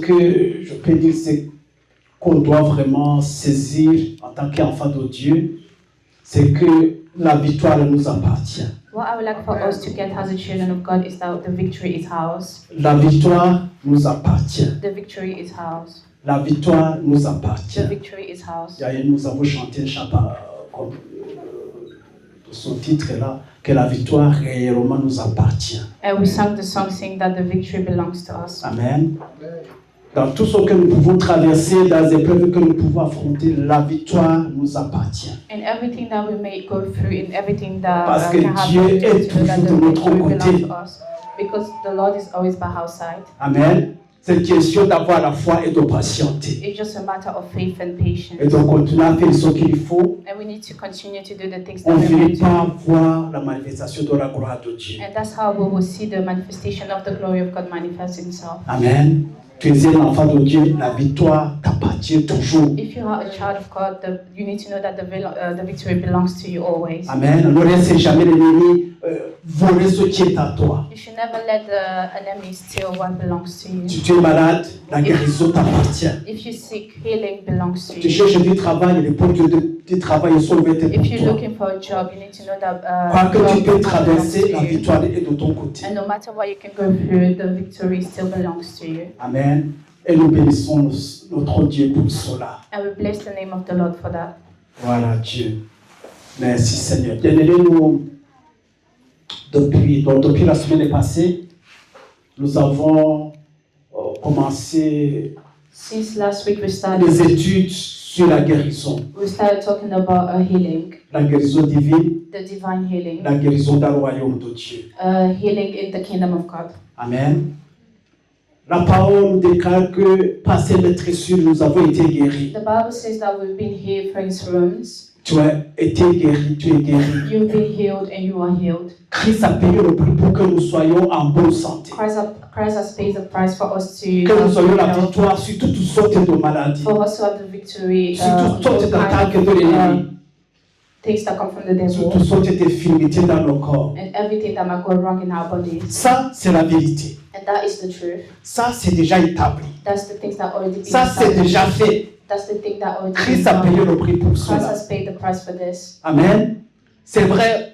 que je peux dire, c'est qu'on doit vraiment saisir en tant qu'enfant de Dieu, c'est que la victoire nous appartient. What I would like for us to get as a children of God is that the victory is ours. La victoire nous appartient. The victory is ours. La victoire nous The appartient. victory is ours. Nous avons chanté un chant comme son titre est là, que la victoire réellement nous appartient. And we sang the song saying that the victory belongs to us. Amen. Dans tout ce que nous pouvons traverser, dans les épreuves que nous pouvons affronter, la victoire nous appartient. In everything that we may go through, in everything that Parce que can Dieu happen, est to know that toujours the de notre victory côté. belongs to us. Because the Lord is always by our side. Amen. C'est une question d'avoir la foi et de patienter. It's just a matter of faith and Et patience. donc, continuer à faire ce qu'il faut. And we need to continue to do the things that On we're finit meant to par do. voir la manifestation de la gloire de Dieu. And that's how we will see the manifestation of the glory of God manifest himself. Amen. Tu es un enfant de Dieu, la victoire t'appartient toujours. If you are a child of God, you need to know that the victory belongs to you always. Amen. Ne laissez jamais l'ennemi voler ce qui est à toi. You should never let the enemy steal what belongs to you. Si tu es malade, la guérison t'appartient. If you're sick, healing belongs to Tu you. cherches du travail, les portes du travail sont ouvertes pour If you're toi. looking for a job, you need to know that Quoi que tu job peux belongs traverser, to la you. victoire est de ton côté. And no matter what you can go through, the victory still belongs to you. Amen. Et nous bénissons notre Dieu pour cela. And we bless the name of the Lord for that. Voilà Dieu. Merci Seigneur. Bien-aimés, nous, depuis la semaine passée, nous avons commencé Since last week les we études sur la guérison. started talking about a healing, La guérison divine, the divine healing, la guérison dans le royaume de Dieu. healing in the kingdom of God. Amen. La parole nous déclare que par ses maîtresses, nous avons été guéris. The Bible says that we've been healed for his wounds. Tu as été guéri, tu es guéri. You've been healed and you are healed. Christ a payé le prix pour que nous soyons en bonne santé. Christ has paid the price for us to Que nous ayons la health, victoire sur toutes sortes de maladies, for us to have the victory, sur toutes sortes all d'attaques kind de of, l'ennemi, things that come from the sur devil, toutes sortes d'infirmités dans nos corps. and everything that might go wrong in our bodies. Ça, c'est la vérité. And that is the truth. Ça, c'est déjà établi. That's the things that already been Ça, c'est established. déjà fait. That's the thing that already Christ been a payé done. le prix pour Christ cela. has paid the price for this. Amen. C'est vrai.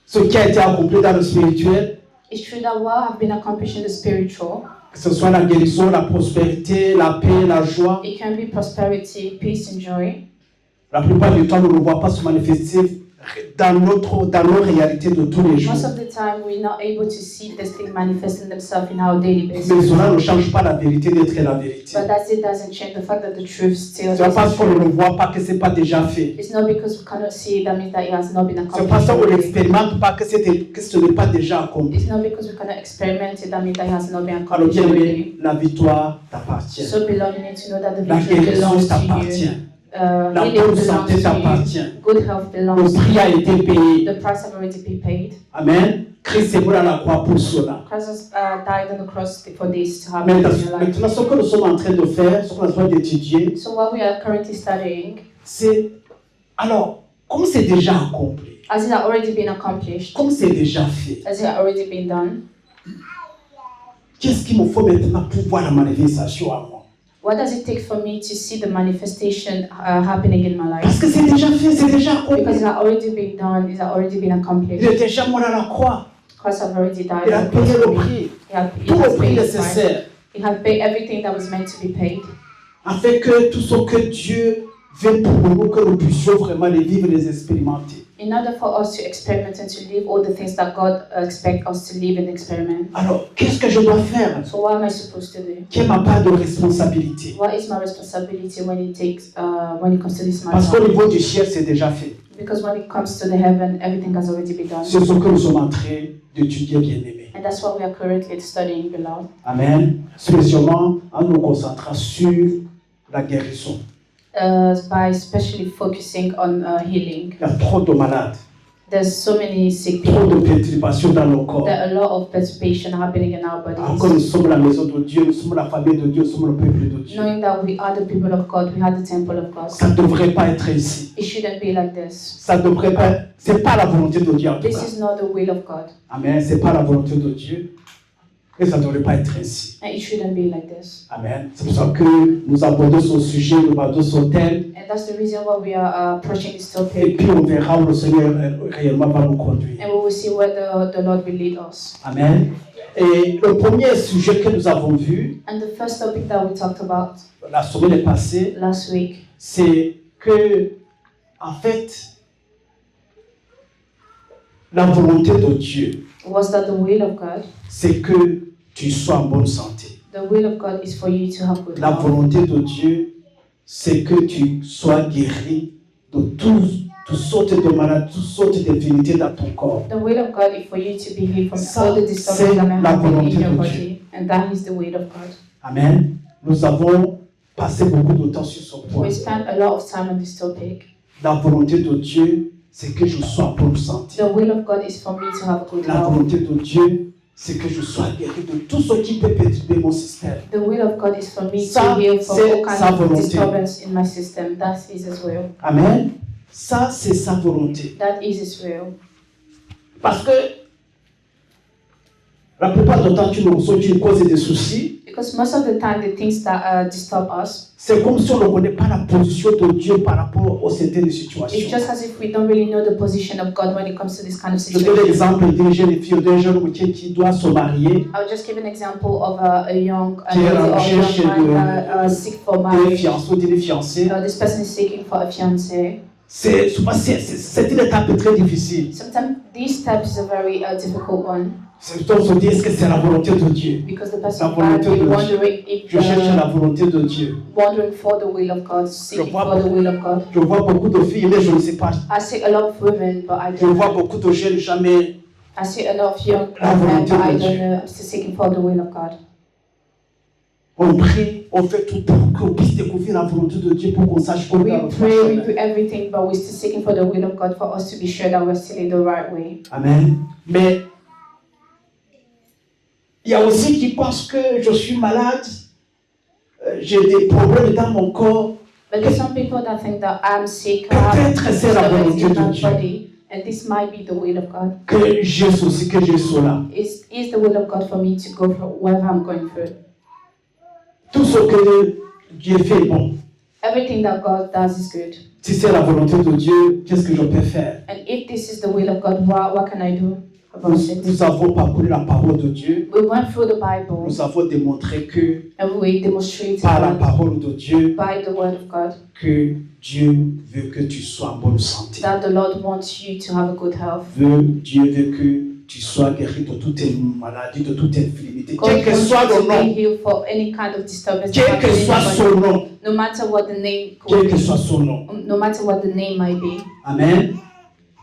Ce qui a été accompli dans le spirituel, It's true that what have been accomplished in the spiritual, que ce soit la guérison, la prospérité, la paix, la joie, it can be prosperity, peace, and joy. la plupart du temps, nous ne voit pas se manifester dans nos réalités de tous les jours. Most of the time, we're not able to see this thing manifesting themselves in our daily basis. Mais cela ne change pas la vérité d'être la vérité. But that it doesn't change the fact that the truth still C'est pas parce is qu'on true. ne voit pas que ce n'est pas déjà fait. It's not because we cannot see it that means that it has not been C'est accomplished. parce qu'on already. n'expérimente pas que ce n'est pas déjà accompli. It's not because we cannot experiment it that means that it has not been Alors accomplished bien already. aimé, la victoire t'appartient. So beloved, you need to know that the La victory guérison belongs to t'appartient. you. La Healing bonne belongs santé to you. t'appartient. Good health Le belongs to prix a you. été payé. The price has already been paid. Amen. Christ est mort à la croix pour cela. Christ has died on the cross for this to happen in Maintenant, your life. ce que nous sommes en train de faire, ce qu'on est en train d'étudier, So what we are currently studying, c'est alors, comme c'est déjà accompli, as it had already been accomplished, comme c'est déjà fait, as it had already been done, qu'est-ce qu'il me faut maintenant pour voir la manifestation à moi? what does it take for me to see the manifestation happening in my Parce life? que c'est déjà fait, c'est déjà Because accompli. it had already been done, it had already been Il accomplished. est déjà mort à la croix. Christ has already died. Il a on the payé cross le for me. prix, He tout le has prix paid the price. nécessaire, He had paid everything that was meant to be paid. afin que tout ce que Dieu veut pour nous, que nous puissions vraiment les vivre, les expérimenter. In order for us to experiment and to live all the things that God expects us to live and experiment. Alors, qu'est-ce que je dois faire? So what am I supposed to do? Quelle est ma part de responsabilité? What is my responsibility when it comes to this Parce qu'au matter? niveau du ciel, c'est déjà fait. Because when it comes to the heaven, everything has already been done. C'est ce que nous sommes en train d'étudier, bien-aimés. And that's what we are currently studying, beloved. Amen. Spécialement en nous concentrant sur la guérison. By especially focusing on healing. Il y a trop de malades, There's so many sick trop de people. perturbations dans nos corps. There are a lot of perturbation happening in our Encore, bodies. nous sommes la maison de Dieu, nous sommes la famille de Dieu, nous sommes le peuple de Dieu. Knowing that we are the people of God, we are the temple of God. Ça ne devrait pas être ainsi. It shouldn't be like this. Ça ne devrait pas. C'est pas la volonté de Dieu en tout This cas. is not the will of God. Amen. C'est pas la volonté de Dieu. Et ça ne devrait pas être ainsi. And it shouldn't be like this. Amen. C'est pour ça que nous abordons ce sujet, nous abordons ce thème. And that's the reason why we are approaching this Et topic. puis on verra où le Seigneur réellement va nous conduire. And we will see where the Lord will lead us. Amen. Et le premier sujet que nous avons vu And the first topic that we talked about la semaine passée, last week c'est que, en fait, la volonté de Dieu, was that the will of God, c'est que tu sois en bonne santé. the will of God is for you to have good La health. volonté de Dieu, c'est que tu sois guéri de toutes sortes de maladies, toutes sortes d'infirmités dans ton corps. The will of God is for you to be healed from Ça, all the c'est disturbances that may la happen in volonté your de body. And that is the will of God. Amen. Nous avons passé beaucoup de temps sur ce point. We spent a lot of time on this topic. La volonté de Dieu, c'est que je sois en bonne santé. The will of God is for me to have good La health. volonté de Dieu, c'est que je sois guéri de tout ce qui peut perturber mon système. The will of God is for me Ça, to heal from c'est all sa kinds of volonté. disturbance in my system. That is His will. Amen. Ça, c'est sa volonté. That is His will. Parce que la plupart du temps, tu nous reçois, tu nous causes des soucis. Because most of the time, the things that disturb us, C'est comme si on ne connaît pas la position de Dieu par rapport aux certaines it's situations. just as if we don't really know the position of God when it comes to this kind of Je donne situation. l'exemple d'une jeune fille ou d'un jeune routier qui doit se marier, I'll just give an example of a young Qui est en recherche man seek for des marriage. fiancés ou des fiancés. This person is seeking for a fiancé. C'est une étape très difficile. Sometimes these steps is a very difficult one C'est on se dit, est-ce que c'est la volonté de Dieu? because the person La volonté might be de wondering if Je cherche la volonté de Dieu. wondering for the will of God, seeking vois for the will of God. Je vois beaucoup de filles, mais je ne sais pas. I see a lot of women, but I Je don't vois know. beaucoup de jeunes, jamais. I see a lot of young La men, volonté but I de don't Dieu. know. I'm still seeking for the will of God. On prie, on fait tout pour qu'on puisse découvrir la volonté de Dieu, pour qu'on sache qu'on We est dans le pray, bon we chemin. do everything, but we're still seeking for the will of God for us to be sure that we're still in the right way. Amen. Mais il y a aussi qui pensent que je suis malade, j'ai des problèmes dans mon corps. But there's some people that think that I'm sick, I have Peut-être c'est la disturbance volonté in de my Dieu. body, and this might be the will of God. Que j'ai ceci, que j'ai cela. Is the will of God for me to go through whatever I'm going through? Tout ce que Dieu fait est bon. Everything that God does is good. Si c'est la volonté de Dieu, qu'est-ce que je peux faire? And if this is the will of God, what can I do about it? Nous avons parcouru la parole de Dieu. We went through the Bible Nous avons démontré que and we demonstrated par la that parole de Dieu, by the word of God que Dieu veut que tu sois en bonne santé. that the Lord wants you to have a good health. Dieu veut que tu sois guéri de toutes tes maladies, de toutes tes infirmités. God Quel que wants soit you le to be nom, healed for any kind of disturbance that quel que happens in soit your son body, nom, no matter what the name quel could que be, soit son nom. no matter what the name might be. Amen.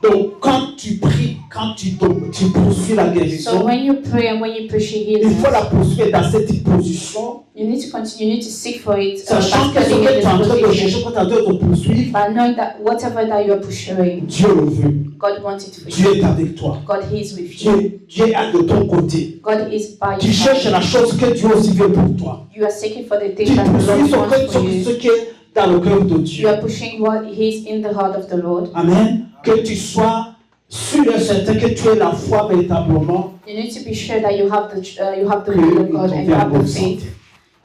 Donc, quand tu pries, quand tu poursuis la So guérison, when you pray and when you appreciate il faut la healing, poursuivre dans cette position, you need to continue, you need to seek for it, sachant que ce particularly que in tu es en train de this chercher, position, quand tu es en train de poursuivre, by knowing that whatever that you are pursuing, Dieu le veut. God wants it for you. Dieu est avec toi. God is with you. Dieu est de ton côté. God is by Tu your cherches side. la chose que Dieu aussi veut pour toi. You are seeking for the Tu things that the poursuis Lord wants for ce you. qui est dans le cœur de You Dieu. are pushing what is in the heart of the Lord. Amen. Que tu sois sûr et certain que tu aies la foi véritablement. You need to be sure that you have the Que will of il God t'en and you vient en have bonne the faith. santé.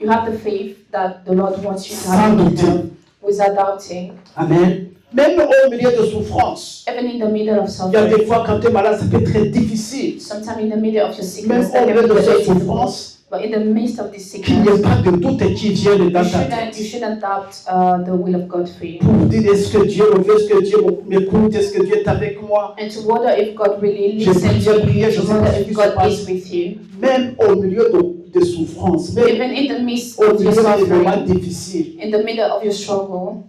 You have the faith that the Lord wants you to Sans have in douter. health without doubting. Amen. Même au milieu de souffrance. Even in the middle of Il y a suffering. des fois quand tu es malade, ça peut être très difficile. Sometimes in the middle of your Même sickness, au that can milieu be de very cette difficult. souffrance, But in the midst of this qu'il n'y ait sickness, pas de doute qui vienne dans you ta shouldn't tête. doubt the will of God for you. Pour dire est-ce que Dieu me veut, est-ce que Dieu m'écoute, est-ce que Dieu est avec moi. And to wonder if God really J'ai listens prié, to prié, you, je to sais wonder pas ce if qui se God passe. is with you. Même au milieu de souffrance, même Even in the midst au of milieu your des moments suffering, difficiles, in the middle of your struggle,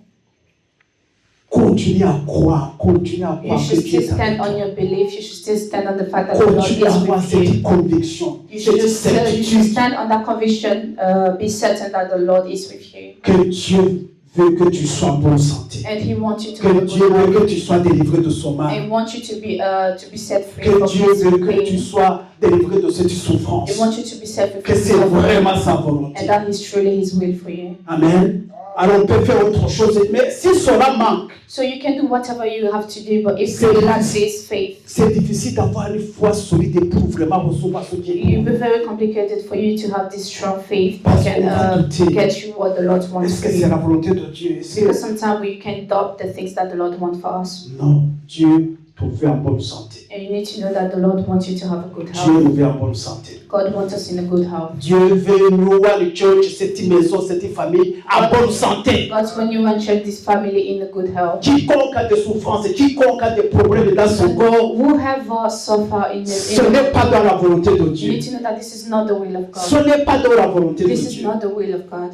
continue à croire you que should Dieu still est avec stand on toi. your belief. You should still stand on the fact that the Lord Continue à is avoir with you. cette conviction, You should cette you should certitude stand on that conviction, be certain that the Lord is with you. que Dieu veut que tu sois en bonne santé. And He wants you to Que have a Dieu good veut health. que tu sois délivré de son mal. And wants you to be set free Que from Dieu His veut que tu pain. sois délivrer de cette souffrance. He wants you to be set free Que from c'est suffering, vraiment sa volonté. and that is truly His will for you. Amen. Alors on peut faire autre chose, mais si cela manque, So you can do whatever you have to do, but if C'est- you lack this faith, c'est difficile d'avoir une foi solide pour vraiment recevoir ce qui it will est. be very complicated for you to have this strong faith Parce that qu'on va can douter. get you what the Lord wants Est-ce for que c'est you. la volonté de Dieu? Est-ce que- Because sometimes we can doubt the things that the Lord wants for us. Non, Dieu te veut en bonne santé. And you need to know that the Lord wants you to have a good Dieu health. nous veut en bonne santé. God wants us in a good health. Dieu veut nous voir le church, cette maison, cette famille en bonne santé. God's when you want check this family in a good health. Quiconque a des souffrances, quiconque a des problèmes dans son corps, Whoever suffer in ce the n'est pas dans la volonté de you Dieu. need to know that this is not the will of Ce God. n'est pas dans la volonté de This is Dieu. not the will of God.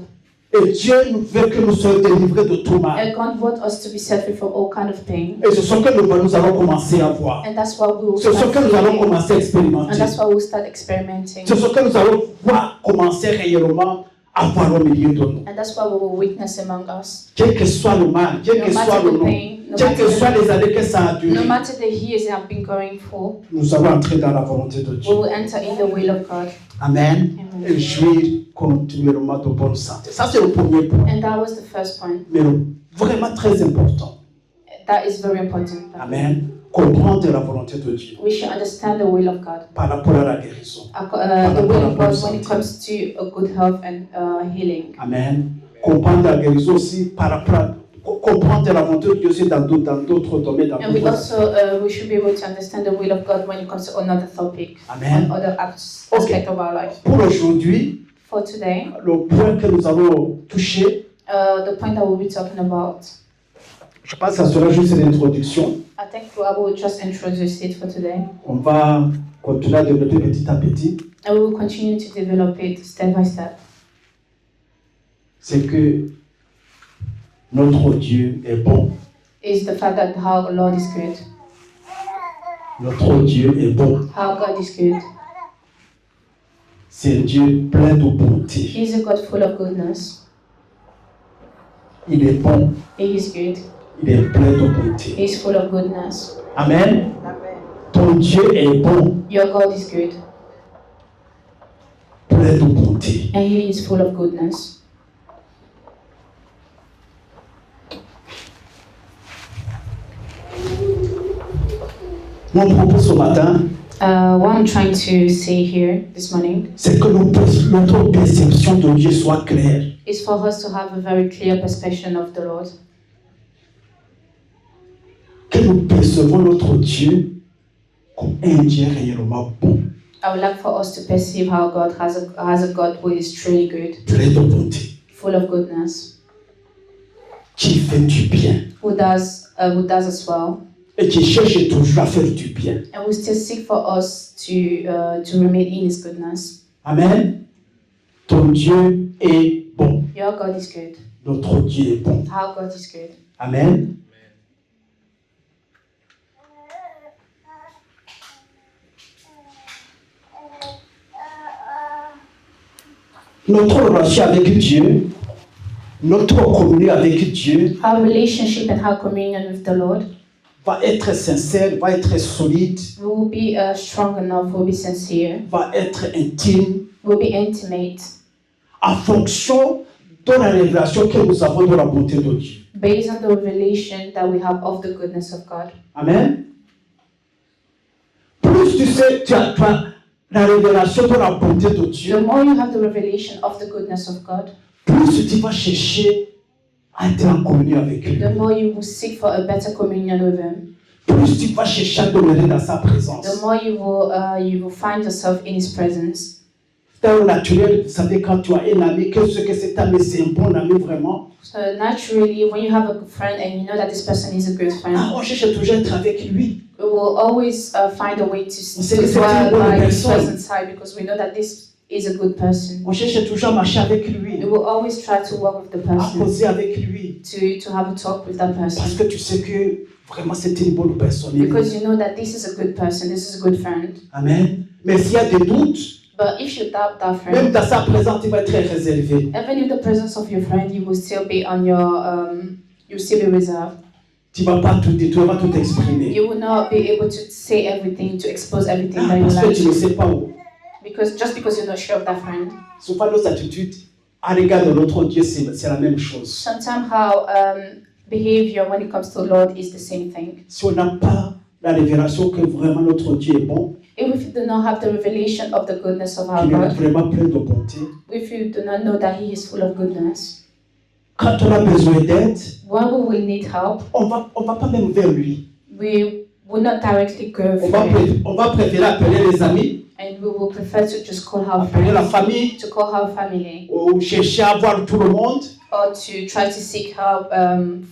Et Dieu nous veut que nous soyons délivrés de tout mal. And God wants us to be set free from all kind of pain. Et c'est ce que nous allons commencer à voir. And that's why we will C'est ce start que nous allons feeling. commencer à And expérimenter. that's why we'll start experimenting. C'est ce que nous allons voir commencer réellement à voir au milieu de nous. And that's why we will witness among us. Quel que soit le mal, quel que No soit matter le the nom, pain, no quelles que matter soient les années que ça a duré, No matter the years they have been going for, nous allons entrer dans la volonté de we Dieu. will enter in the will of God. Amen. Amen. Et jouir continuellement de bonne santé. Ça, c'est le premier point. And that was the first point. Mais vraiment très important. That is very important. Amen. Comprendre la volonté de Dieu We should understand the will of God. par rapport à la guérison. The will of God when it comes to a good health and healing. Amen. Comprendre la guérison aussi par rapport à comprendre la volonté de Dieu aussi dans d'autres domaines. Dans And we d'autres- also we should be able to understand the will of God when it comes to another topic, Amen. on other aspect of our life. Pour aujourd'hui, For today, le point que nous allons toucher, the point that we'll be talking about, je pense que ça sera juste une introduction. I think I will just introduce it for today, On va continuer à développer petit à petit. and we will continue to develop it step by step. C'est que notre Dieu est bon. Is the fact that how the Lord is good, Notre Dieu est bon. how God is good. C'est un Dieu plein de bonté. He is a God full of goodness. Il est bon. He is good. Il est plein de bonté. He is full of goodness. Amen. Ton Dieu est bon, Your God is good, plein de bonté. and He is full of goodness. Mon propos ce matin, What I'm trying to say here this morning c'est que notre perception de Dieu soit claire. is for us to have a very clear perception of the Lord. Que nous percevons notre Dieu comme un Dieu réellement bon, I would like for us to perceive how God has a God who is truly good, plein de bonté, full of goodness, qui fait du bien who does as well, et qui cherche toujours à faire du bien. and we still seek for us to remain in His goodness. Amen. Ton Dieu est bon. Your God is good. Notre Dieu est bon. How God is good. Amen. Notre relation avec Dieu, notre communion avec Dieu Our relationship and our communion with the Lord va être sincère, va être solide, will be strong enough, will be sincere, va être intime, will be intimate, en fonction de la révélation que nous avons de la bonté de Dieu. based on the revelation that we have of the goodness of God. Amen. Plus tu sais, tu as la révélation de la bonté de The Dieu, more you have the revelation of the goodness of God, plus tu vas chercher à être en communion avec lui. the more you will seek for a better communion with Him. Plus tu vas chercher à demeurer dans sa présence. The more you will find yourself in His presence. Dans le naturel, vous savez, quand tu as un ami, que cet ami, c'est un bon ami vraiment. So naturally, when you have a good friend and you know that this person is a good friend, On cherche toujours à être avec lui. we will always find a way to C'est une dwell bonne by His personne. presence side because we know that this is a good person. On cherche toujours à marcher avec lui, We will always try to work with the à person, causer avec lui. to have a talk with that Parce person. que tu sais que vraiment c'est une bonne personne. Because you know that this is a good person, this is a good friend. Amen. Mais s'il y a des doutes, But if you doubt that même friend, dans sa présence, il va être très réservé. even in the presence of your friend, you will still be on your, you will still be reserved. Tu ne vas pas tout dire, tu ne vas pas tout exprimer. You will not be able to say everything, to expose everything that you Parce que like. tu ne sais pas où. Because just because you're not sure of that friend. Souvent, nos attitudes à l'égard de notre Dieu, c'est la même chose. Sometimes how behavior when it comes to the Lord is the same thing. Si on n'a pas la révélation que vraiment notre Dieu est bon, If you do not have the revelation of the goodness of our qu'il est God, vraiment plein de bonté, if you do not know that He is full of goodness, quand on a besoin d'aide, when we will need help, on va pas même vers lui. we will not directly go On for Him, va préférer appeler les amis, and we will prefer to just call our appeler la friends, famille, to call our family, ou chercher à voir tout le monde. or to try to seek help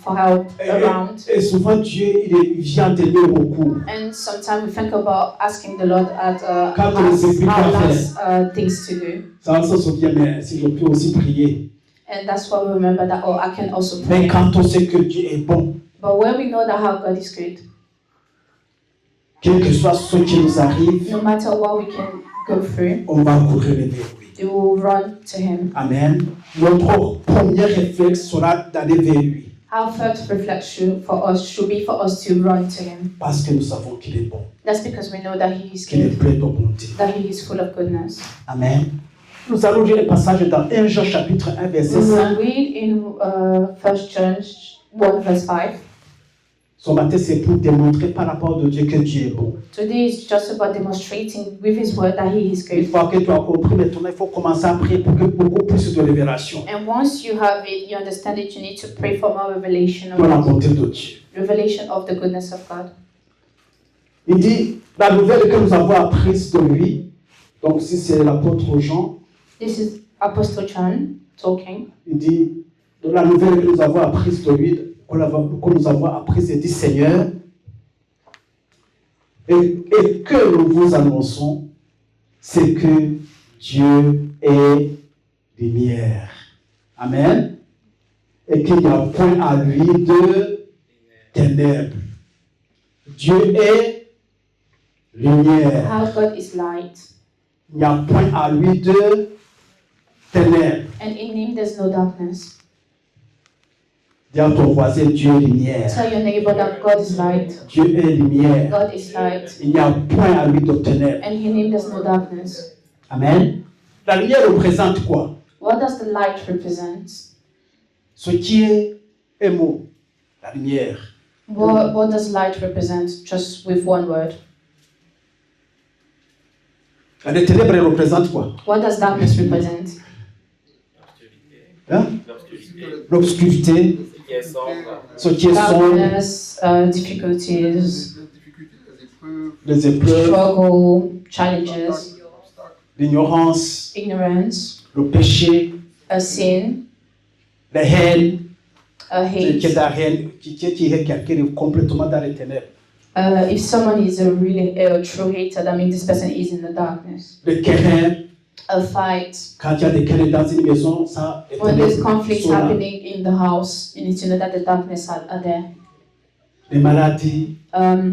for help around. Et souvent, Dieu, il vient t'aider beaucoup. And sometimes we think about asking the Lord at Quand on les écoute our pas last things to do. Ça, on se souvient, mais si je peux aussi prier. And that's why we remember that, oh, I can also Mais pray. quand on sait que Dieu est bon, But when we know that how God is good, quel que soit ce qui nous arrive, no matter what we can go through, on va courir vers lui. we will run to Him. Amen. Notre premier réflexe sera d'aller vers lui. Our first reflection for us should be for us to run to Him. Parce que nous savons qu'il est bon, That's because we know that He is qu'il est good, plein de bonté. that He is full of goodness. Amen. Nous allons lire un passage dans 1 Jean chapitre 1 verset We 5. will read in 1 John 1 verse 5. Ce matin, c'est pour démontrer par rapport à Dieu que Dieu est bon. Today is just about demonstrating with His word that He is Une good. fois que tu as compris, maintenant, il faut commencer à prier pour que beaucoup plus de révélation And once you have it, you understand it, you need to pray for more revelation dans la of bonté de Dieu. revelation of the goodness of God. Il dit, la nouvelle que nous avons apprise de lui, donc si c'est l'apôtre Jean, This is Apostle John talking. il dit, de la nouvelle que nous avons apprise de lui, que nous avons apprise, il dit, Seigneur, et que nous vous annonçons, c'est que Dieu est lumière. Amen. Et qu'il n'y a point à lui de ténèbres. Dieu est lumière. How God is light, Il n'y a point à lui de ténèbres. and in Him there's no darkness. Dis à ton voisin, Dieu est lumière. Tell your neighbor that God is light. Dieu est lumière. God is light, Il n'y a point à lui de ténèbres. and in Him there's no darkness. Amen. La lumière représente quoi? What does the light represent? Ce qui est un mot. La lumière. What does light represent? Just with one word. Les ténèbres elles représentent quoi? What does darkness represent? Hein? L'obscurité. Ce qui est sombre. Darkness, difficulties, Les épreuves. struggle, challenges, L'ignorance. ignorance, Le péché. a sin, La haine. a Qui est hate. la haine. Qui est quelqu'un qui est complètement dans les ténèbres. If someone is a really true hater, that means this person is in the darkness. Le querelle. A fight. Quand il y a des querelles dans une maison, ça est When there's conflicts sont là. happening in the house, you need to know that the darkness are there. Les maladies,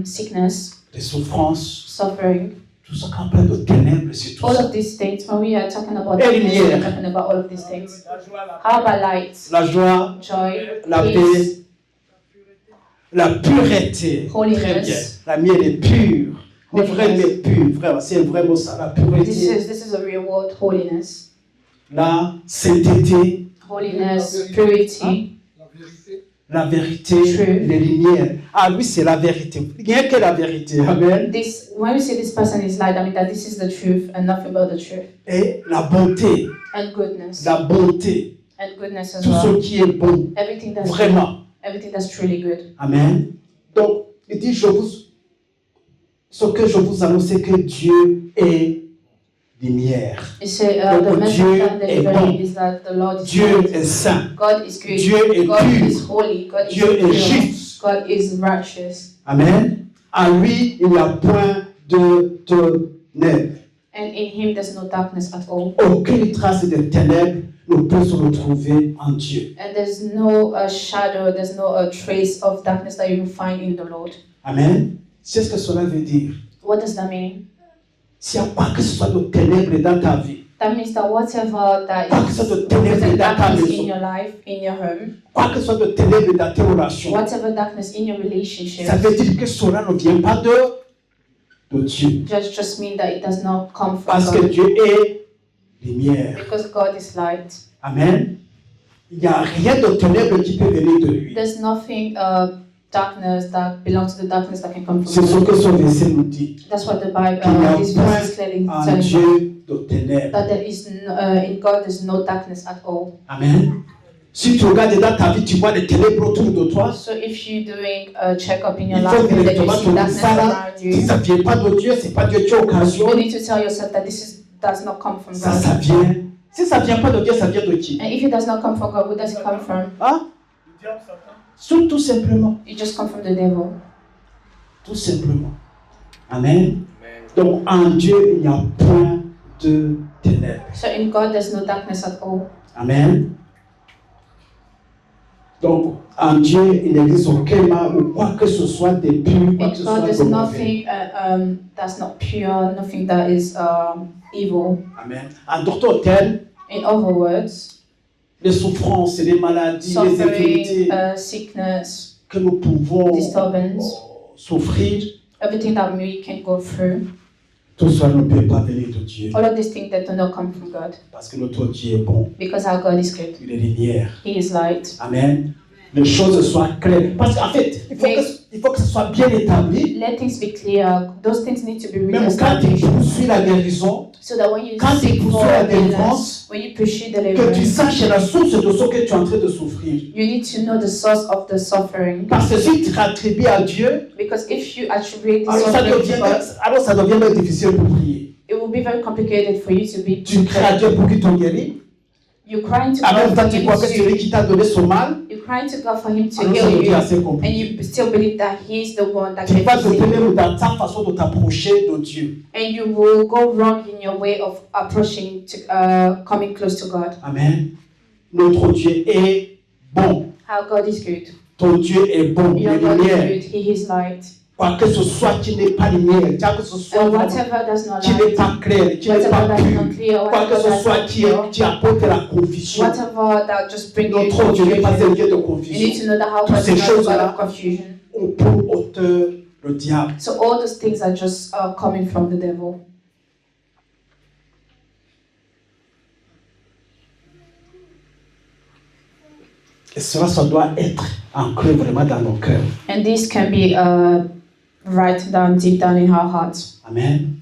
Sickness, les souffrances, suffering, tout ça qu'on appelle de ténèbres, c'est tout all ça. of these things. When we are talking about Et darkness, lumière. we're talking about all of these things. How about light, La joie, joy, la peace, paix, la pureté. Holiness. Très bien. La mienne est pure. Le vrai Holiness. est pur, vraiment, c'est vraiment ça, la This pureté. is a real word, holiness. La sainteté, Holiness, purity, la vérité, True. les lumières. Ah oui, c'est la vérité. Rien que la vérité. Amen. this. When we say this person is light, I mean that this is the truth and nothing but the truth. Et la bonté, And goodness. la bonté. And goodness as Tout ce well. qui est bon, Everything that's vraiment. everything that's truly good. Amen. Donc, il dit, ce que je vous annonce, c'est que Dieu est lumière. You say Donc, the message Dieu I'm est delivering bon. is that the Lord is Dieu light. est saint. God is good. Dieu est God pur. is holy. God Dieu is est pure. juste. God is righteous. Amen. À lui, il n'y a point de ténèbres. And in Him there's no darkness at all. Aucune trace de ténèbres ne peut se retrouver en Dieu. And there's no shadow, there's no trace of darkness that you will find in the Lord. Amen. C'est ce que cela veut dire. What does that mean? S'il y a quoi que ce soit de ténèbres dans ta vie, That means that whatever that Quoi que ce soit de ténèbres represents dans ta darkness in maison, your life, in your home, quoi que ce soit de ténèbres dans tes relations, whatever darkness in your relationships, ça veut dire que cela ne vient pas de Dieu. just mean that it does not come from Parce que God. Dieu est lumière. Because God is light. Amen. Il n'y a rien de ténèbres qui peut venir de lui. There's nothing darkness that belongs to the darkness that can come C'est from ce God. que ce verset nous dit. That's what the Bible, Qu'il n'y a this verse is clearly point en telling us. Dieu de ténèbres. That there is in God there's no darkness at all. Amen. Si tu regardes dans ta vie, tu vois des ténèbres autour de toi. So if you're doing a check-up in your Il faut life and that you directement see te dire darkness ça là. around Si you, ça ne vient pas de Dieu, c'est pas Dieu qui occasionne. you need to tell yourself that does not come from Ça, God. ça vient. Si ça ne vient pas de Dieu, ça vient de qui? And if it does not come from God, who does it come from? Hein? Tout simplement. It just comes from the devil. Tout simplement. Amen. Donc en Dieu, il n'y a point de ténèbres. So in God there's no darkness at all. Amen. Donc en Dieu, il n'existe aucun mal ou quoi que ce soit de pur, quoi In que ce God soit there's de mauvais. nothing that's not pure, nothing that is evil. Amen. En d'autres termes, In other words, les souffrances, les maladies, les suffering, infirmités sickness, que nous pouvons disturbance, souffrir, everything that we can go through, tout cela ne peut pas venir de Dieu. all of these things that do not come from God, Parce que notre Dieu est bon. because our God is good. Il est lumière. He is light. Amen. Les choses soient claires. Parce qu'en fait, il faut que ce soit bien établi. Let things be clear. Those things need to be Même quand il re-established, poursuit la guérison, so that when you quand il seek poursuit for la deliverance, délivrance, when you pursue que tu deliverance, saches la source de ce que tu es en train de souffrir. you need to know the source of the suffering. Parce que si tu attribues à Dieu, Because if you attribute the alors ça devient même difficile pour prier. it will be very complicated for you to be. Tu cries à Dieu pour qu'il te guérisse. You're crying to En même God temps, for tu him crois que c'est lui to. qui t'a donné ce mal. You're crying to God for him to Alors ça heal devient you, assez and compliqué. you still believe that He's the one that Tu can vas te heal you. même dans ta façon de t'approcher de Dieu. And you will go wrong in your way of approaching to coming close to God. Amen. Notre Dieu est bon. How God is good. Ton Dieu est bon. Il Your est God lumière. is good. He is light. Quoi que ce soit qui n'est pas lumière, quoi que ce soit And whatever does not qui n'est light, pas clair, qui n'est whatever pas that is pur, not clear, quoi que whatever ce that's soit not qui pure, apporte la confusion. whatever that just brings you Notre Dieu n'est pas un confusion. Dieu de You need confusion. to know that how Toutes God ces is not a God choses-là of confusion. ont pour auteur le diable. So all those things are just coming from the devil. Et cela, ça doit être ancré vraiment dans nos cœurs. And this can be right down deep down in our hearts. Amen.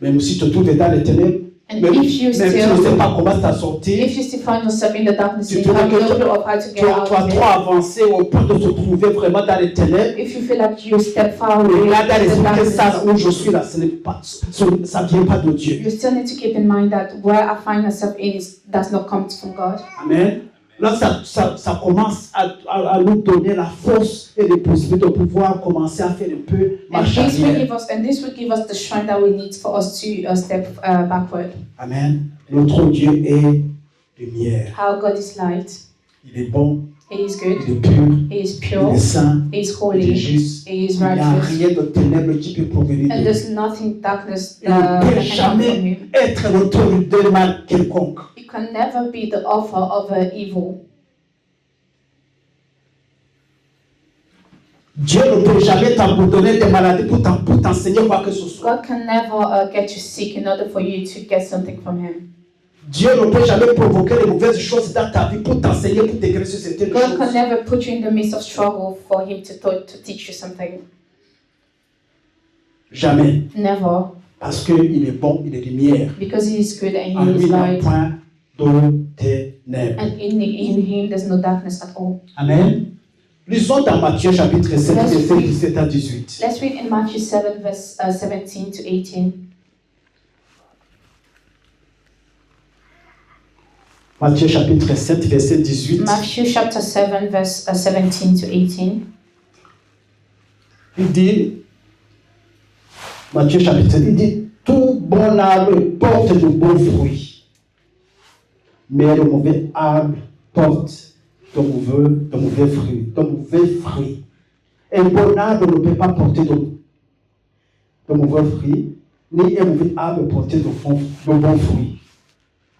Même si tu te trouves dans les ténèbres, And même if you si tu ne sais still pas comment t'en sortir, if you still find yourself in the darkness, Tu you te have dis que no clue of how to tu get as out trop of it. avancé au point de te trouver vraiment dans les ténèbres. If you feel like you step far Mais away là, dans from the l'esprit, ça darkness, où je suis là, ça vient pas de Dieu. you still need to keep in mind that where I find myself in does not come from God. Amen. Là, ça commence à nous donner la force et les possibilités de pouvoir commencer à faire un peu And marche this will arrière. give us the strength that we need for us to step backward. Amen. Notre Dieu est lumière. How God is light. Il est bon, He is good. il est pur, He is il pure. est saint, He is il est holy. juste. He is Il n'y a righteous. rien de ténèbres qui peut provenir de And lui. there's nothing darkness Il ne that peut can come from jamais him. être l'auteur d'un mal quelconque. He can never be the author of evil. Dieu ne peut jamais t'abandonner des maladies pour t'enseigner quoi que ce soit. God can never get you sick in order for you to get something from him. Dieu ne peut jamais provoquer les mauvaises choses dans ta vie pour t'enseigner, pour t'écrire sur certaines God can choses. never put you in the midst of struggle for him to teach you something. Jamais. Never. Parce qu'il est bon, il est lumière. Because he is good and En he lui, is il n'y a light. point de ténèbres. And in him there's no darkness at all. Amen. Lisons dans Matthieu chapitre 7, Let's verset read. 17 à 18. Let's read in Matthew 7, verse 17 to 18. Matthieu chapitre 7, verset 18. Matthew chapter 7, verse 17 to 18. Il dit, Matthieu chapitre 7, il dit, tout bon arbre porte de bons fruits, mais le mauvais arbre porte de mauvais fruits. Un bon arbre ne peut pas porter de mauvais fruits, ni un mauvais arbre porter de bons fruits.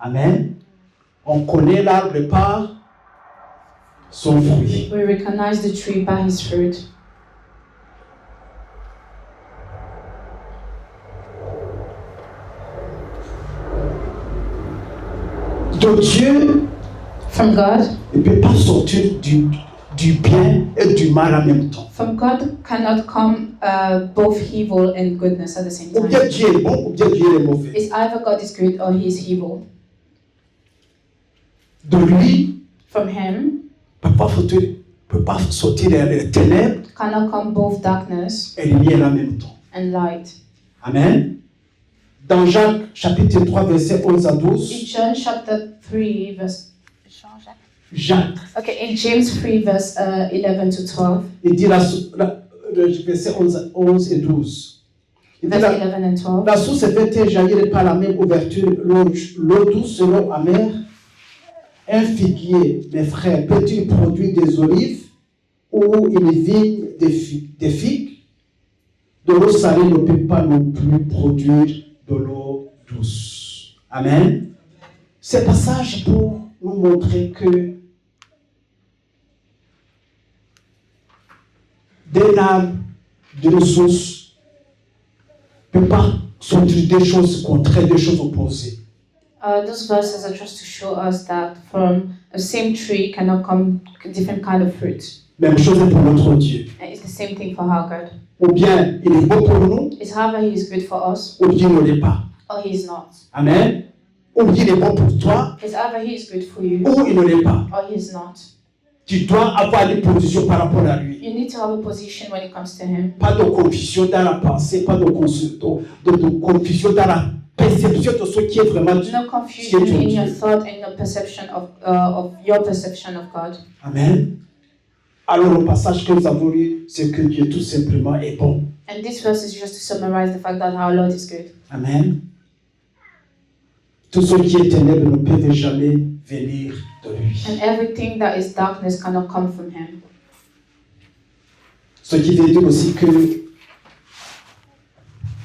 Amen. On connaît l'arbre par son fruit. We recognize the tree by his fruit. De Dieu, From God, il ne peut pas sortir du bien et du mal en même temps. from God cannot come both evil and goodness at the same Ou bien time. Dieu est bon, ou bien Dieu est mauvais. It's either God is good or he is evil. De lui, From him ne peut pas sortir les ténèbres cannot come both darkness et lumière en même temps. and light. Amen. Dans Jacques chapitre 3, versets 11 à In 12, John chapter 3 verse Jacques, Okay, in James 3 verse 11 to 12, il dit le verset 11 et 12. Il dit verse 11 and 12. la source fait jaillir par la même ouverture, l'eau douce, l'eau amère. Un figuier, mes frères, peut-il produire des olives ou une vigne des figues? De l'eau salée ne peut pas non plus produire de l'eau douce. Amen. Ce passage pour nous montrer que d'un arbre, d'une source, ne peut pas sortir des choses contraires, des choses opposées. Those verses are just to show us that from a same tree cannot come different kind of fruit. Même chose pour notre Dieu. And it's the same thing for our God. Ou bien il est bon pour nous, It's however he is good for us ou bien il ne l'est pas. or he is not. Amen. Ou bien il est bon pour toi, It's either he is good for you ou il ne l'est pas. or he is not. Tu dois avoir une position par rapport à lui. You need to have a position when it comes to him. Pas de confusion dans la pensée, pas de confusion dans la perception de ce qui est vraiment Dieu. No confusion in your thought and your perception of your perception of God. Amen. Alors le passage que nous avons lu, c'est que Dieu tout simplement est bon. And this verse is just to summarize the fact that our Lord is good. Amen. Tout ce qui est ténèbres ne peut jamais venir de lui. And everything that is darkness cannot come from him. Ce qui veut dire aussi que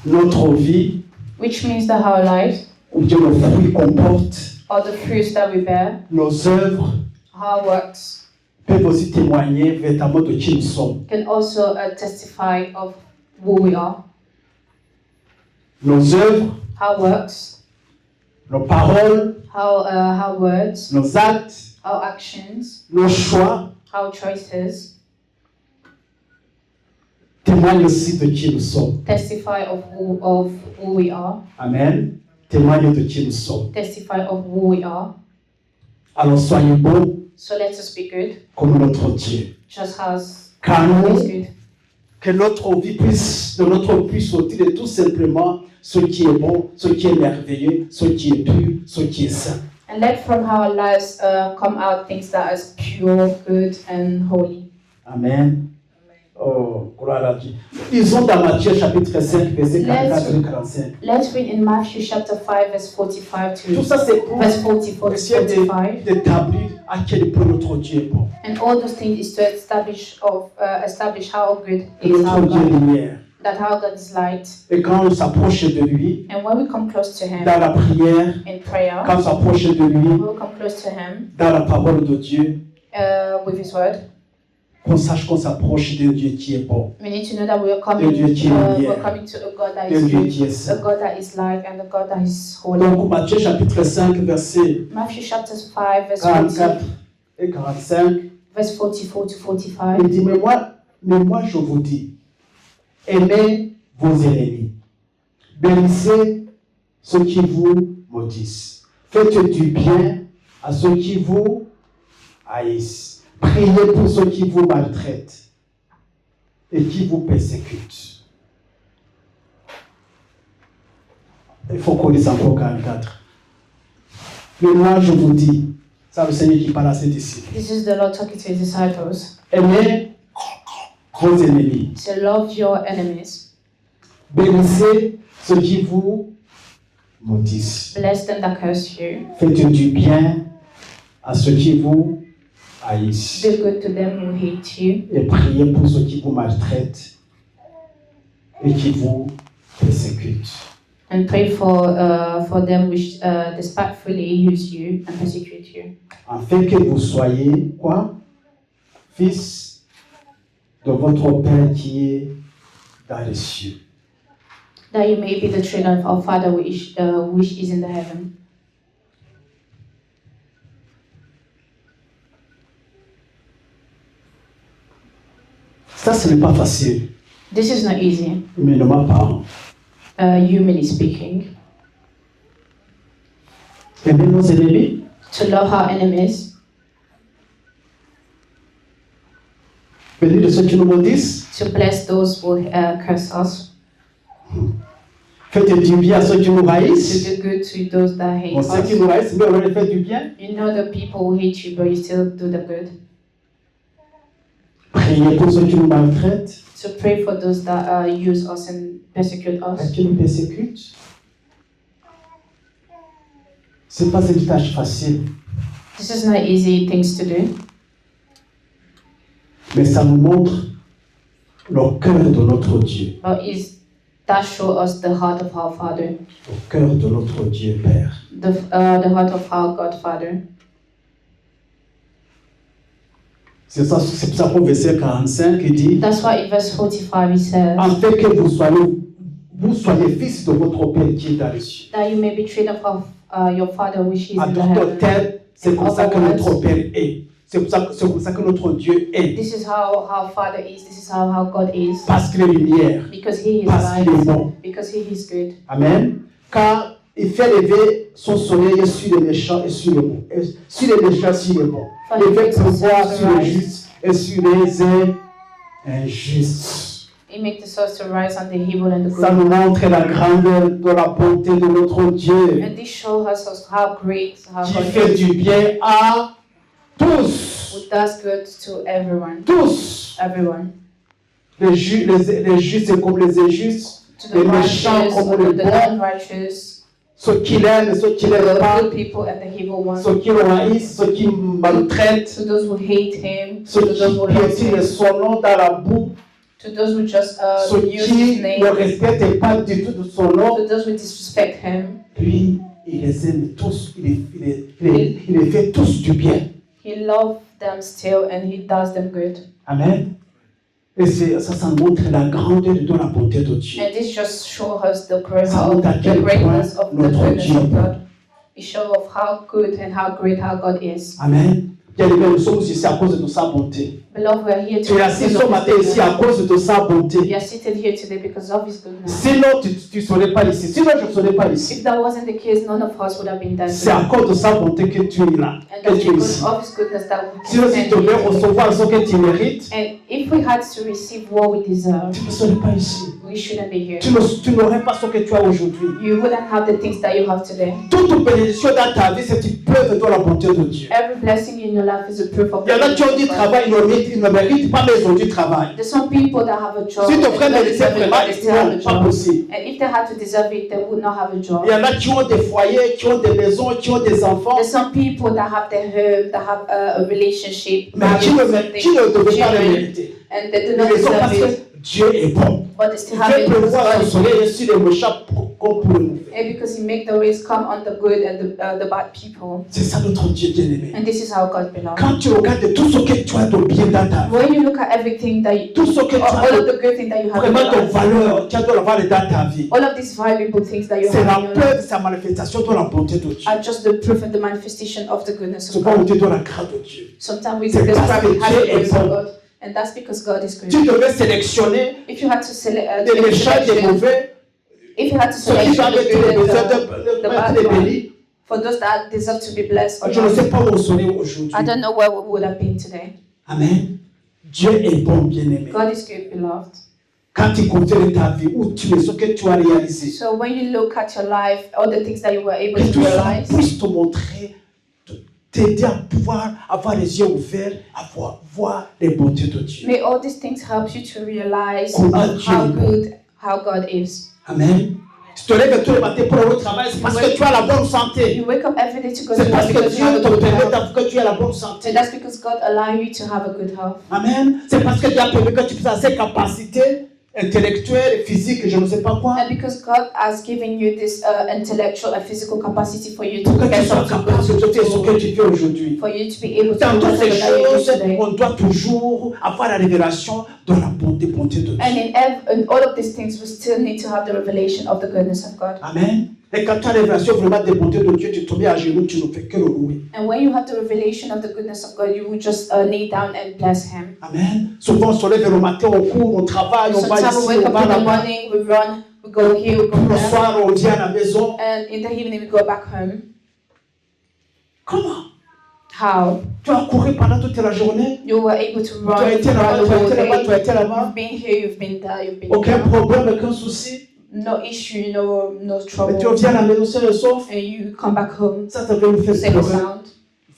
notre vie, Which means that our life, ou bien nos fruits qu'on porte, or the fruits that we bear, nos œuvres, our works, peuvent aussi témoigner véritablement de qui nous sommes. can also testify of who we are. Nos œuvres, Our works, nos paroles, our words, nos actes, our actions, nos choix our choices témoignent aussi de qui nous sommes. testify of who we are. Amen. Témoignent de qui nous sommes. Testify of who we are. Alors soyez bons So let us be good, comme notre Dieu. just as Car God is nous, good. que notre vie puisse, de notre vie puisse sortir de tout simplement ce qui est bon, ce qui est merveilleux, ce qui est pur, ce qui est saint. And let from our lives come out things that is pure, good, and holy. Amen. Oh, gloire à Dieu. Lisons dans Matthieu chapitre 5, verset 44 et 45. Let's read in Matthew chapter 5, verse 45 Tout to ça, c'est pour verse 44 to essayer 45. d'établir à quel point notre Dieu est bon. And all those things is to establish how good Que is our notre Dieu est God, lumière. that our God is light. Et quand on s'approche de lui, And when we come close to Him dans la prière, in prayer, quand on s'approche de lui, when we come close to Him dans la parole de Dieu, with His Word, qu'on sache qu'on s'approche d'un Dieu qui est bon, we need to know that we're coming to a God that d'un is Dieu good, qui est a saint. God that is light, and a God that is holy. Donc Matthieu chapitre 5, verset Matthew chapter 5, verse 44 40, et 45, verse 44 to 45. il dit, mais moi je vous dis, aimez vos ennemis, bénissez ceux qui vous maudissent, faites du bien à ceux qui vous haïssent, priez pour ceux qui vous maltraitent et qui vous persécutent. Il faut qu'on lise encore 44. Mais moi je vous dis, c'est le Seigneur qui parle à ses disciples, This is the Lord talking to His disciples. aimez vos ennemis, So love your enemies, bénissez ceux qui vous maudissent, bless them that curse you, faites du bien à ceux qui vous haïssent do good to them who hate you, et priez pour ceux qui vous maltraitent et qui vous persécutent. And pray for them which despitefully use you and persecute you. Afin que vous soyez, quoi? Fils de votre Père qui est dans les cieux. That you may be the children of our Father which is in the heaven. Ça, ce n'est pas facile, This is not easy, humainement parlant. humanly speaking. Aimer nos ennemis, To love our enemies, bénir de ceux qui nous maudissent, to bless those who curse us, faites du bien à ceux qui nous to haïssent. do good to those that hate Bon, ceux qui us. nous haïssent, mais on leur fait du bien. You know the people who hate you, but you still do the good. Priez pour ceux qui nous maltraitent To pray for those that use us and persecute et us. qui nous persécutent. Ce n'est pas une tâche facile, This is not easy things to do, mais ça nous montre le cœur de notre Dieu, that show us the heart of our Father, le cœur de notre Dieu Père. the heart of our God Father. C'est pour ça qu'au verset 45, il dit That's why in verse 45 he says, afin que vous soyez fils de votre Père qui est dans les cieux. that you may be children of your Father which is En in the d'autres heaven. termes, c'est comme ça que notre Père est. C'est pour ça que notre Dieu est. This is how Father is. This is how God is. Parce qu'il est lumière, Because He is parce qu'il est light. bon. Because He is good. Amen. Car il fait lever son soleil sur les méchants et sur les bons. Sur les méchants, sur les bons. Il fait pleuvoir sur les justes et sur les injustes. He makes the sun to rise on the evil and the Ça good. nous montre la grandeur de la bonté de notre Dieu, And this shows us how great, how qui God fait is. du bien à tous. Who does good to everyone. Tous. Everyone. Les justes comme les injustes, To the les méchants righteous, comme to les the bons, non-righteous, ceux qui l'aiment et ceux qui to l'aiment the pas, good people and the evil ones. ceux qui le haïssent, ceux qui maltraitent, To those who hate Him, ceux to those qui who love piétinent Him, son nom dans la boue, to those who just ceux use qui His name, ne respectent pas du tout de son nom. to those who disrespect Him. Lui, il les aime tous, il les fait tous du bien. He loves them still and He does them good. Amen. Et ça montre la grandeur de la bonté de Dieu. And this just shows us the greatness Ça of montre à the quel greatness point of the notre goodness Dieu of est bon. God. It shows of how good and how great our God is. Amen. Bien aimé, nous sommes ici à cause de sa bonté. Beloved, we are here Tu es assis because ce of matin His ici à goodness. cause de sa We bonté. are seated here today because of His goodness. Sinon, tu ne serais pas ici. Sinon, je ne serais pas ici. If that wasn't the case, none of us would have been there C'est à today. cause de sa bonté que tu es là, And que that's tu es because ici. of His goodness that we Sinon, can si tu stand devais here today. recevoir ce que tu mérites, And if we had to receive what we deserve, tu ne serais pas ici. we shouldn't be here. Tu n'aurais pas ce que tu as aujourd'hui. You wouldn't have the things that you have today. Toute bénédiction dans ta vie, c'est une preuve de la bonté de Dieu. Every blessing in your life is a proof of Il y en a qui ont dit God. travail, ils ne méritent pas, mais ils ont du travail. There's some people that have a job. Si and ton frère they don't méritait deserve it, vraiment, but they still have a non, pas job. possible. And if they had to deserve it, they would not have a job. Il y en a qui ont des foyers, qui ont des maisons, qui ont des enfants, There's some people that have their home, that have a relationship, mais marriage, qui ne something, devait pas le children, mériter. and they do Ils not les ont parce deserve it, que Dieu est bon. but they still Il have fait it because pleuvoir God son is soleil sur les méchants comme pour le mauvais. and because He make the rays come on the good and the bad people. C'est ça notre Dieu bien-aimé. And this is how God belongs. Quand tu regardes tout ce que tu as de bien dans ta vie, When you look at everything that you, tout ce que tu all as of the good things that you have in vraiment your de life, valeur, tu as de la valeur dans ta vie, all of these valuable things that you c'est have la in your preuve, life c'est la manifestation de la bonté de Dieu. are just the proof and the manifestation of the goodness C'est of pas on God. dit de la grâce de Dieu. Sometimes we C'est parce describe que it as Dieu the est grace of bon. God, and that's because God is Tu great. devais sélectionner If you had to select des méchants, des mauvais, if you had to ceux qui select avaient the tous les good besoins and de the bad mettre les one, bénis. for those that deserve to be blessed, or Je ne sais not, pas où on serait aujourd'hui. I don't know where we would have been today. Amen. Dieu est bon, bien-aimé. God is good, beloved. Quand tu considères ta vie, où tu es, ce que tu as réalisé, So when you look at your life, all the things that you were able que to tout ça realize, puisse te montrer, t'aider à pouvoir avoir les yeux ouverts, à voir les bontés de Dieu. may all these things help you to realize Comment Dieu how est bon. good, how God is. Amen. Tu te lèves tous les matins pour aller au travail, c'est parce que tu as la bonne santé. You wake up every day to go to C'est parce work que because you have Dieu a te good permet health. d'avoir que tu as la bonne santé. And that's because God allows you to have a good health. Amen. C'est parce que Dieu a permis que tu puisses avoir ces capacités intellectuelle, physique, je ne sais pas quoi. And because God has given you this intellectual and physical capacity for you to Pour que tu get sois something capable de faire ce good, que tu fais aujourd'hui. for you to be able to Dans do toutes whatever ces that you do choses, today. on doit toujours avoir la révélation de la bonté de Dieu. And in all of these things, we still need to have the revelation of the goodness of God. Amen. Et quand tu as la révélation vraiment des bontés de Dieu, tu te mets à genoux, tu ne fais que le louer. And when you have the revelation of the goodness of God, you will just kneel down and bless Him. Amen. Souvent, on se lève le matin, on court, on travaille, on va Sometimes ici, we wake on up va in the là-bas. morning, we run, we go here, we go Le there. soir, on vient à la maison. And in the evening, we go back home. Comment? How? Tu as couru pendant toute la journée. You were able to Tu run, as été là-bas, run the tu as whole été là-bas, tu day. as été là-bas. You've been here, you've been there, you've been Aucun there. problème, aucun souci. No issue, no Mais tu trouble. reviens à la maison, c'est le sauf. And you come back home, Ça devrait nous faire safe and pleurer. sound.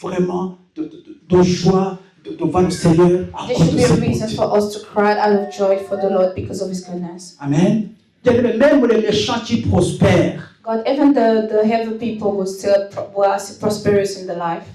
Vraiment de joie devant le Seigneur à There cause should de be a ses reason bontés. for us to cry out of joy for the Lord because of His goodness. Amen. Même les méchants qui prospèrent, God, even the heavy people were still prosperous in the life.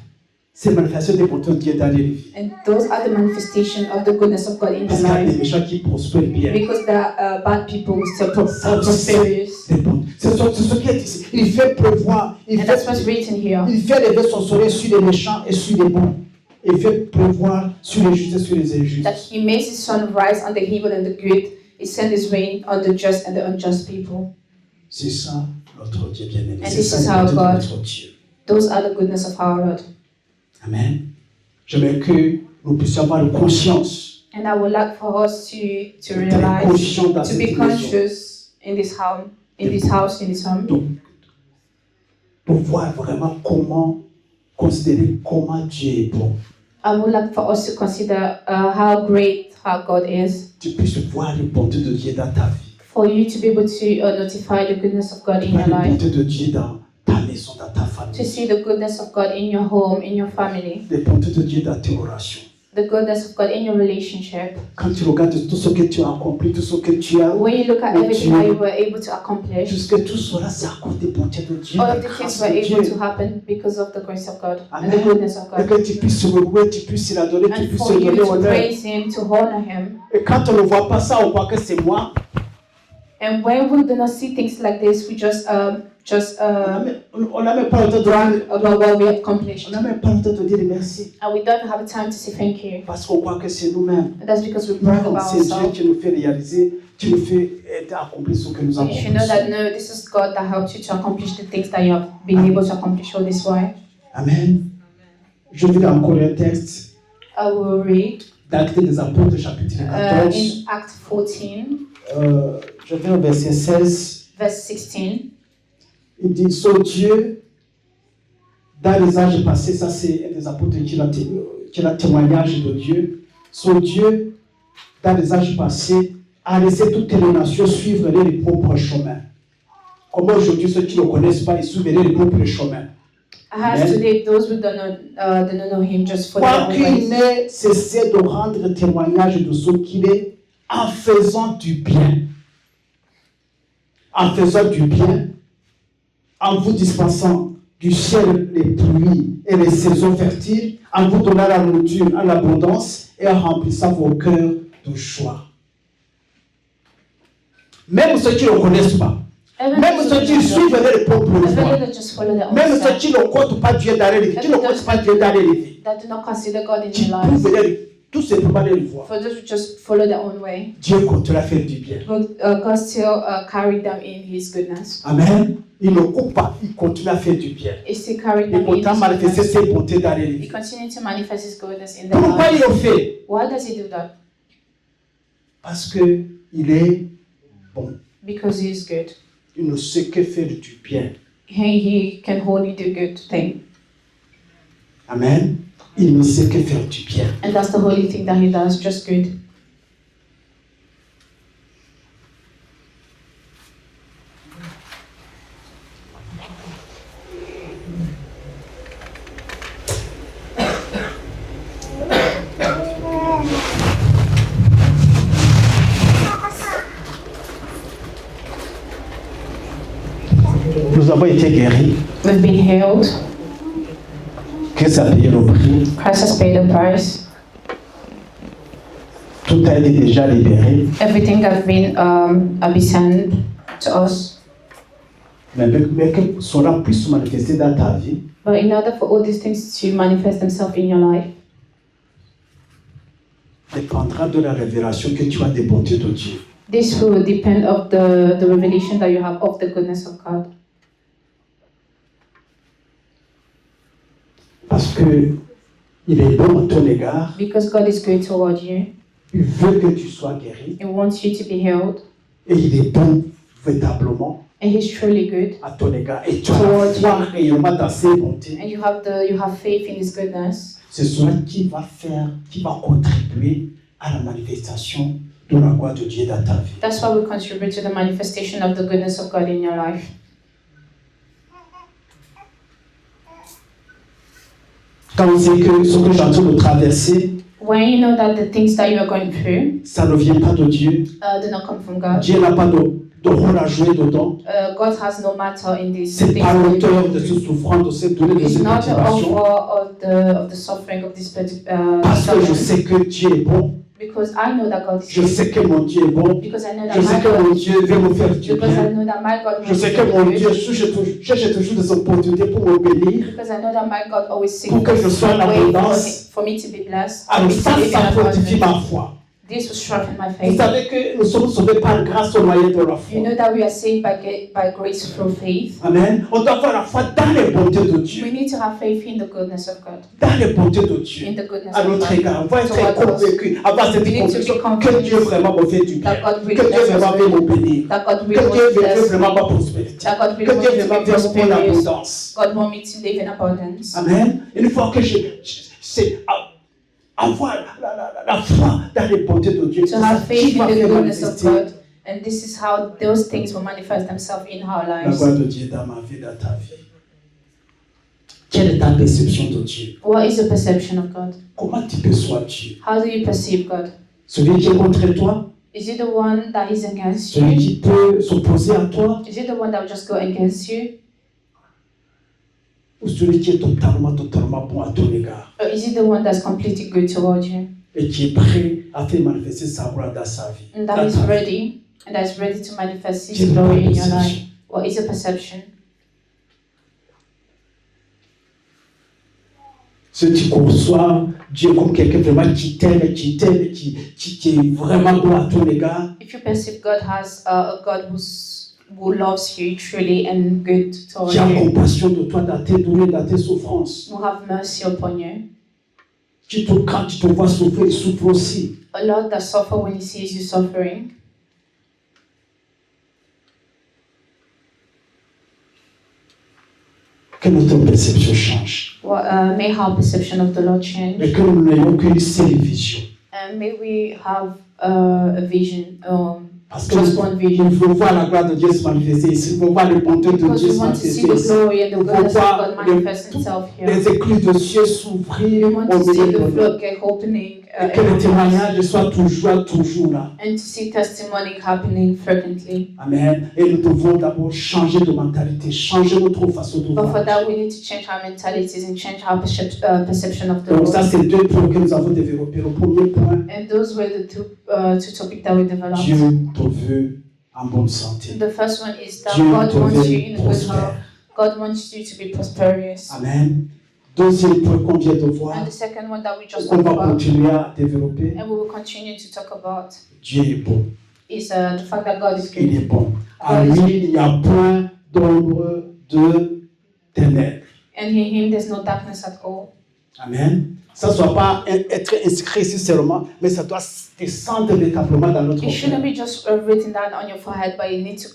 c'est la manifestation des bontés de Dieu dans les vies. And those are the manifestation of the goodness of God in Parce their qu'il y a des life. méchants qui prospèrent bien. Because the bad people were still Ça aussi, prosperous. des bontés. C'est ce qui est ici. Il fait pleuvoir. And that's what's written here. Il fait lever son soleil sur les méchants et sur les bons. Il fait pleuvoir sur les justes et sur les injustes. That He makes His sun rise on the evil and the good. He sends His rain on the just and the unjust people. C'est ça notre Dieu bien-aimé. And C'est this ça is le how bonté de God- notre Dieu. Those are the goodness of our Lord. Amen. J'aimerais que nous puissions avoir une conscience. And I would like for us to Très realize, conscient dans to cette be maison. conscious in this home, in this house, in this home. Donc, pour voir vraiment comment considérer comment Dieu est bon. I would like for us to consider how great how God is. Tu puisses voir les bontés de Dieu dans ta vie. For you to be able to notify the goodness of God in Voir your les life. bontés de Dieu dans ta maison, dans ta To famille. see the goodness of God in your home, in your family. Les bontés de Dieu dans tes relations. The goodness of God in your relationship. Quand tu regardes tout ce que tu as accompli, tout ce que tu as, When you look at everything that you were able to accomplish, puisque tout cela, c'est à cause des bontés de Dieu, all de of la the things grâce were de able Dieu. to happen because of the grace of God and Amen. the goodness of Et God. que tu puisses le louer, tu puisses l'adorer, tu And puisses for le you donner to honneur. praise Him, to honor Him. Et quand on ne voit pas ça, on voit que c'est moi. And when we do not see things like this, we just On n'a même pas le temps de brag dire, about what we accomplished. on n'a même pas le temps de dire merci. And we don't have time to say thank you. Parce qu'on croit que c'est nous-mêmes. And that's because we brag Non, about c'est Dieu ourselves. qui nous fait réaliser, qui nous fait accomplir ce que nous avons You should know that no, this is God that helped you to accomplish the things that you have been able to accomplish all this way. Amen. Je vais encore un texte I will read d'Actes des Apôtres, chapitre 14. in Act 14, Je vais au verset 16. verse 16. Il dit, so Dieu, dans les âges passés, ça c'est un des apôtres qui est le témoignage de Dieu. So Dieu, dans les âges passés, a laissé toutes les nations suivre les propres chemins. Comme aujourd'hui, ceux qui ne le connaissent pas, ils suivent les propres chemins. As Amen. today, those who do not know Him just follow their own Quoiqu'il ways. n'ait cessé de rendre témoignage de ce qu'il est en faisant du bien. En faisant du bien, en vous dispensant du ciel les pluies et les saisons fertiles, en vous donnant la nourriture en abondance et en remplissant vos cœurs de joie. Même ceux qui ne le connaissent pas, Even même those ceux who qui don't suivent know, les propres even voies, those that just follow their own même ceux self, qui ne comptent pas Dieu dans les vies, qui ne comptent pas Dieu dans les vies, that do not consider God in qui their lives, trouvent tout simplement les voies. for those who just follow their own way, Dieu continue à faire du bien. God still carried them in His goodness. Amen. Il ne coupe pas, il continue à faire du bien. He still carried Il them in continue à His manifester goodness. ses bontés dans les He vies. continued to manifest His goodness in their Pourquoi il lives. le fait? Why does He do that? Parce qu'il est bon. Because He is good. Il ne sait que faire du bien. He can only do good thing. Amen. Il ne sait que faire du bien. And that's the only thing that He does, just good. Nous avons été guéris. We've been healed. Christ a payé le prix. Christ has paid the price. Tout Tout a été déjà libéré. Everything has been sent to us. Mais que cela puisse se manifester dans ta vie, But in order for all these things to manifest themselves in your life, dépendra de la révélation que tu as des bontés de Dieu. this will depend of the revelation that you have of the goodness of God. Parce que il est bon à ton égard. Because God is good toward you. Il veut que tu sois guéri. He wants you to be healed. Et il est bon véritablement And He's truly good. à ton égard. Et tu as la foi réellement dans ses bontés. And you have faith in His goodness. C'est cela qui va contribuer à la manifestation de la gloire de Dieu dans ta vie. That's why we contribute to the manifestation of the goodness of God in your life. Quand on sait que ce que j'ai en train de traverser, When you know that the things that you are going through ça ne vient pas de Dieu. do not come from God. Dieu n'a pas de rôle à jouer dedans. God has no matter in this. C'est pas l'auteur de ce souffrance, de cette douleur, de He's cette not the perturbation. author of the suffering of this Parce que je suffering. sais que Dieu est bon. Because I know that God is Je good. sais que mon Dieu est bon. Because I know that Je sais my que mon God. Dieu veut me faire du Because I bien. know that my God Je wants sais to que be mon good. Dieu cherche toujours des opportunités pour me bénir. Because I know that my God always seeks Pour que je sois en a way abondance. for me to be blessed. Alors for me ça, to live in ça fortifie abundance. ma foi. This will strengthen my Vous faith. savez que nous sommes sauvés par grâce au moyen de la You foi. know that we are saved by grace through faith. Amen. On doit avoir la foi dans les bontés de Dieu. We need to have faith in the goodness of God. Dans les bontés de Dieu. In the goodness À of notre God. égard, on va être Towards us. convaincu, avoir cette We need to be conviction que convinced Dieu vraiment me fait du bien. That God Que really Dieu blesses vraiment us. veut me bénir. That God Que really Dieu wants to veut bless vraiment me. ma prospérité. That God Que really Dieu wants veut to be vraiment mon prosperous. abondance. God wants me to live in abundance. Amen. Une fois que c'est avoir la foi dans les bontés de Dieu, To c'est have ça faith qui in va the faire goodness of manifester God. And this is how those things will manifest themselves in our la lives. gloire de Dieu dans ma vie, dans ta vie. Quelle est ta perception de Dieu? What is the perception of God? Comment tu perçois Dieu? How do you perceive God? Celui qui est contre toi? Is it the one that is against Celui you? qui peut s'opposer à toi? Is it the one that will just go against you? Ou celui qui est totalement bon à ton égard Or is it the one that's completely good toward you? et qui est prêt à faire manifester sa gloire dans sa vie? And dans that is ta vie? ready, and that is ready to manifest Quelle His est ta glory in your perception? life. What is a perception? Si tu conçois Dieu comme quelqu'un vraiment qui t'aime, qui est vraiment bon à ton égard, If you perceive God as a God who loves you truly and good toward qui a you, compassion de toi dans tes douleurs, dans tes souffrances, who have mercy upon you, quand tu te vois souffrir, il souffre aussi. a Lord that suffer when He sees you suffering, Que notre perception change. may our perception of the Lord change, Mais que nous n'ayons qu'une seule vision. and may we have a vision, Parce que just one il vision. faut voir la gloire de Dieu se manifester ici. Il faut voir les bontés de Because Dieu we se want to see manifester the ici. glory and the Il faut goodness of voir God manifest Himself here. les écluses de cieux s'ouvrir We want au to see milieu de the nous. floodgate opening Et que les témoignages soient toujours là. and to see testimony happening frequently. Amen. Et nous devons d'abord changer de mentalité, changer notre façon de But for voir. that, we need to change our mentalities and change our perception of the Donc ça, Lord. c'est deux points que nous avons développés. Le premier point, And those were the two topics that we developed. Dieu te veut en bonne santé. The first one is that Dieu God te wants you veut in good prospère. health. God wants you to be prosperous. Amen. Deuxième point qu'on vient de And voir, the second one that we just qu'on talked va about, continuer à développer, and we will continue to talk about, Dieu est bon. is the fact that God is Il good. est bon. En lui, il n'y a point d'ombre de ténèbres. And in Him there's no darkness at all. Amen. Ça ne doit pas être inscrit ici seulement, mais ça doit descendre véritablement dans notre It shouldn't cœur. be just written down on your forehead, but you need to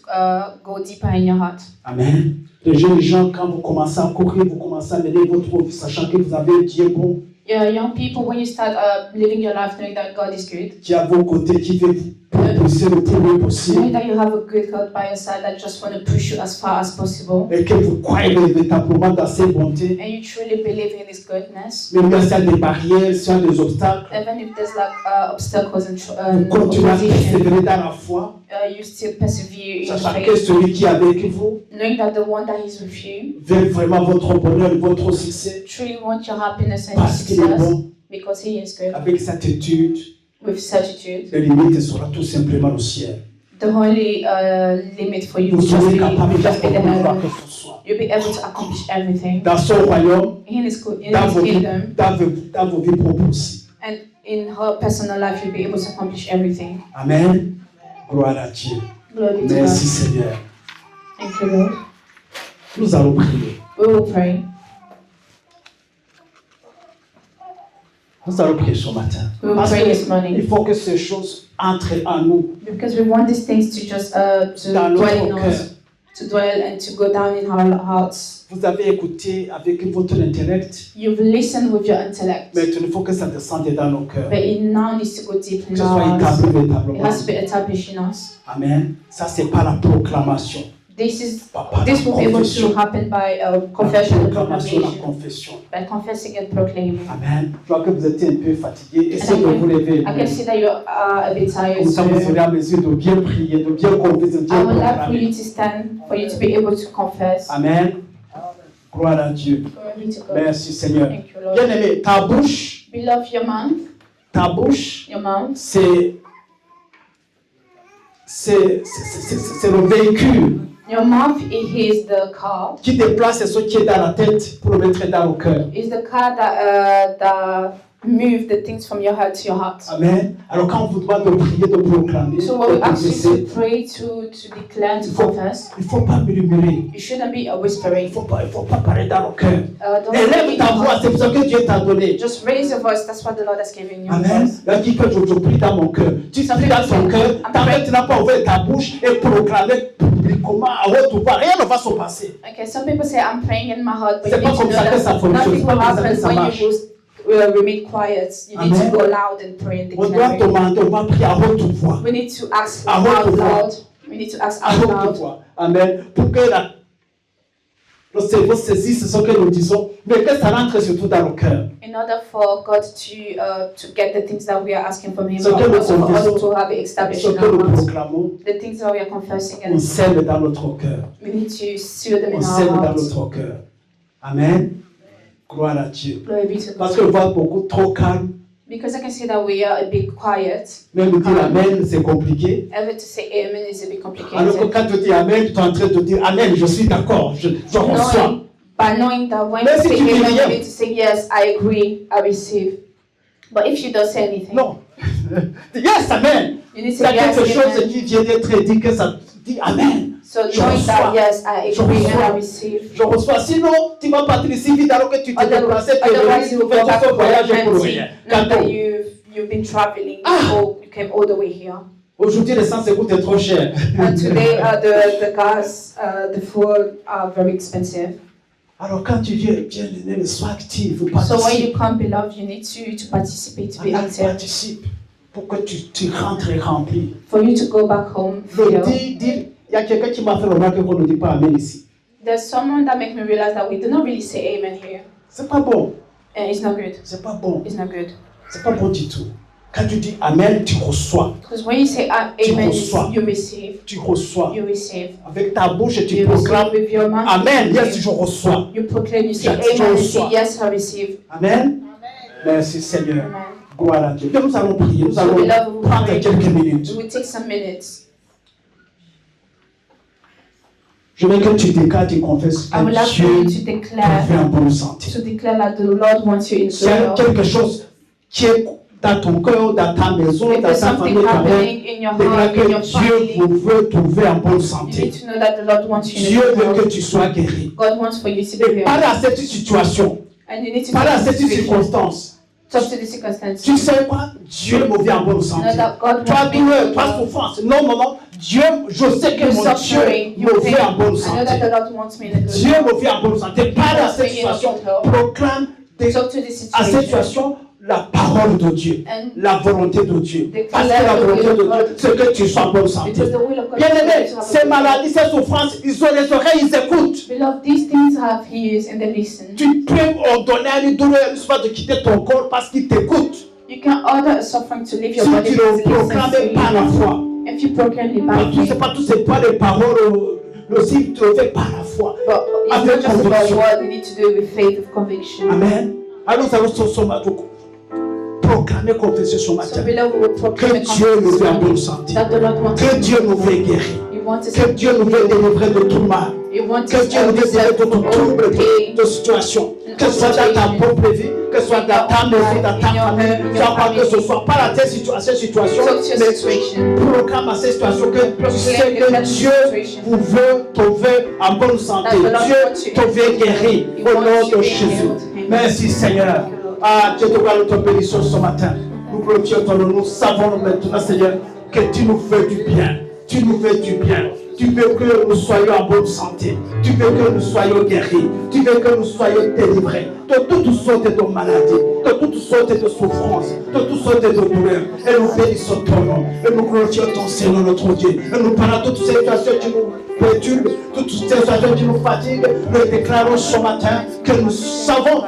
go deeper in your heart. Amen. Les jeunes gens, quand vous commencez à courir, vous commencez à mener votre vie, sachant que vous avez un Dieu bon Yeah, young people, when you start living your life knowing that God is good, qui est à vos côtés, qui veut vous propulser le plus loin possible, knowing that you have a good God by your side that just want to push you as far as possible, et que vous croyez véritablement dans ses bontés, and you truly believe in His goodness, même s'il y a des barrières, s'il y a des obstacles, even if there's like obstacles vous and continuez à opposition, persévérer dans la foi, you still persevere in sachant que faith, celui qui est avec vous knowing that the one that is with you veut vraiment votre bonheur, votre succès, truly wants your happiness and your parce qu'il est success bon, because He is good. avec sa attitude, with certitude. La limite sera tout simplement le ciel. The only limit for you Vous will serez capable just be the d'accomplir quoi heaven. que ce soit. You'll be able to accomplish everything Dans son royaume, in his dans vos vies, kingdom, dans vos vies propres aussi. and in her personal life, you'll be able to accomplish everything. Amen. Gloire à Dieu. Glory to Merci God. Seigneur. Thank you, Lord. Nous allons prier. We will pray. Nous allons prier ce matin. We will Parce pray this qu'il morning faut que ces choses entrent en nous, because we want these things to just to dans dwell in notre cœur. us, to dwell and to go down in our hearts. Vous avez écouté avec votre intellect, You've listened with your intellect, mais il faut que ça descende dans nos cœurs. but it now needs to go deep Que in ce our soit hearts. établi It véritablement. has to be established in us. Amen. Ça, c'est pas la proclamation. This Pas this will be la able confession. to happen by La confession and proclamation, la proclamation, confession. by confessing and proclaiming. Amen. Je vois que vous êtes un peu fatigué. Essayez de And vous lever. I can see that you are a bit tired, Comme ça, so vous serez à mesure de bien prier, de bien confesser, de I bien would like for proclamer. you to stand, for you to be able to confess. Amen. Gloire à Dieu. Glory to God. Merci Seigneur. Thank you, Lord. Bien-aimé, ta bouche, Beloved, your mouth, c'est le véhicule your mouth is the car. qui déplace ce qui est dans la tête pour le mettre dans le cœur. Is the car that move the things from your heart to your heart. Amen. Alors quand on vous demande de prier, de proclamer, So when we de ask you confesser, to pray, to declare, and to confess, il ne faut pas murmurer. you shouldn't be a Il whispering. ne faut pas parler dans le cœur. Don't Élève speak ta in voix, your c'est ce que Dieu t'a donné. heart. Just raise your voice. That's what the Lord has given you. Amen. Là, dis que je prie dans mon cœur. Tu pries dans ton cœur, tant que tu n'as pas ouvert ta bouche et proclamé publiquement à haute voix, rien ne va se passer. Okay, some people say I'm praying in my heart, but C'est you pas need to comme know ça que ça that fonctionne. nothing C'est pas will comme ça que happen ça when marche. you remain quiet. You need Amen. to go loud and pray and On doit declare. demander, on va prier à haute voix. We need to ask À out haute voix. loud. We need to ask À out haute loud. voix. Amen. Pour que le cerveau saisisse ce que nous disons, mais que ça rentre surtout dans le cœur. In order for God to get the things that we are asking from Him, Ce que but nous also for confessons, us to have it established Ce in que our nous hearts. proclamons, The things that we are confessing, on and sème dans notre cœur. we need to seal them On in sème our dans hearts. notre cœur. Amen. Gloire à Dieu. Glory be to Parce God. que je vois beaucoup trop calme. Because I can see that we are a bit quiet. Même dire Amen, c'est compliqué. Ever to say Amen is a bit Alors que complicated. quand tu dis Amen, tu es en train de dire Amen, je suis d'accord, je reçois. Knowing that when Mais you si say tu dis Amen, rien. you need to say yes, I agree, I receive. But if you don't say anything, Non. Yes, Amen. you need to Il y a say yes, quelque chose Amen. qui vient d'être dit que ça dit Amen. So Je knowing that reçois. yes, I Je agree and reçois. I receive. Je reçois. Sinon, tu vas partir ici vite alors que tu t'es déplacé, tu es Otherwise, venu, you tu will fais go back tout ce home voyage pour empty. rien. Not that Cadeau. you've been traveling, Ah. or you came all the way here. Aujourd'hui, l'essence coûte trop cher. And today, the gas, the fuel are very expensive. Alors quand tu viens, bien-aimé, sois actif, So when participe. you come, beloved, you need to participate, to be Amen, active. participe pour que tu rentres rempli. For you to go back home, Le feel. il y a quelqu'un qui m'a fait remarquer qu'on ne dit pas Amen ici. There's someone that makes me realize that we do not really say amen here. C'est pas bon. And it's not good. C'est pas bon. It's not good. C'est pas bon du tout. Quand tu dis Amen, tu reçois. Because when you say Tu amen, reçois. you receive. Tu reçois. You receive. Avec ta bouche, tu You proclames receive with your mouth. Amen. Yes, je reçois. You proclaim, you say Je amen, and say reçois. yes, I receive. Amen. Merci Seigneur. Amen. Gloire à Dieu. Bien, nous allons prier. Nous So allons beloved, we will prendre pray. quelques minutes. We will take some minutes. Je veux que tu déclares, tu confesses I would que like for you Dieu to te declare, fait en bonne santé. that the Lord wants you in S'il y a good health. quelque chose qui est dans ton cœur, dans ta maison, If dans there's ta famille, something ta mère, happening in your déclare heart, in your que Dieu family, vous veut trouver en bonne you santé. need to know that the Lord wants you in Dieu good veut que health. tu sois guéri. God wants for you to be healed. Parle à cette situation, And you need to parle à talk to cette the situation. circonstance. Talk to the circumstances. Tu sais quoi? Dieu me veut en bonne Know santé. that God Toi, wants me douleur, toi, to souffrance. Non, non, non. Dieu, je sais que You're mon suffering, Dieu you're me pain. veut en bonne I know santé. that the Lord wants me in a good Dieu health. me veut en bonne santé. Parle à cette situation. Proclame Talk to the à cette situation. situation la parole de Dieu, And la volonté de Dieu. Declare Parce que la the volonté will de of Dieu, God. c'est que tu sois en bonne santé. Because the will of God Bien is for aimé, you to have a ces good maladies, ces souffrances, ils ont les oreilles, ils écoutent. Beloved, these things have ears and they listen. Tu peux ordonner à une douleur, soit de quitter ton corps parce qu'il t'écoute. You can order a suffering to leave your Si body tu because le it listens proclames to par la you. foi. If you proclaim it by C'est pas tout, c'est pas les paroles, le signe, tu le fais par la foi. but it's Avec not just about conviction. what you need to do with faith, with conviction. Amen. Alors nous allons ce matin proclamer, confesser ce So matin beloved, we will proclaim que and Dieu nous confess veut en bonne this santé, morning that the Lord wants que us Dieu to nous veut be guérir, He wants us que to Dieu nous veut délivrer de tout mal, He wants que us Dieu nous veut délivrer de tout trouble, de situation, que ce soit dans ta propre vie, que ce soit dans ta maison, dans ta famille, soit quoi que ce soit, pas dans tes situations, mais proclame à ces situations que tu sais que Dieu vous veut trouver en bonne santé, Dieu te veut guérir au nom de Jésus. Merci Seigneur. Ah, Dieu te parle de ton bénédiction ce matin. Nous glorifions ton nom. Nous savons maintenant, Seigneur, que tu nous fais du bien. Tu nous fais du bien. Tu veux que nous soyons en bonne santé. Tu veux que nous soyons guéris. Tu veux que nous soyons délivrés de toutes sortes de maladies, de toutes sortes de souffrances, de toutes sortes de douleurs. Et nous bénissons ton nom. Et nous glorifions ton Seigneur, notre Dieu. Et nous parlons de toutes ces situations qui nous perturbent, toutes ces situations qui nous fatiguent. Nous déclarons ce matin que nous savons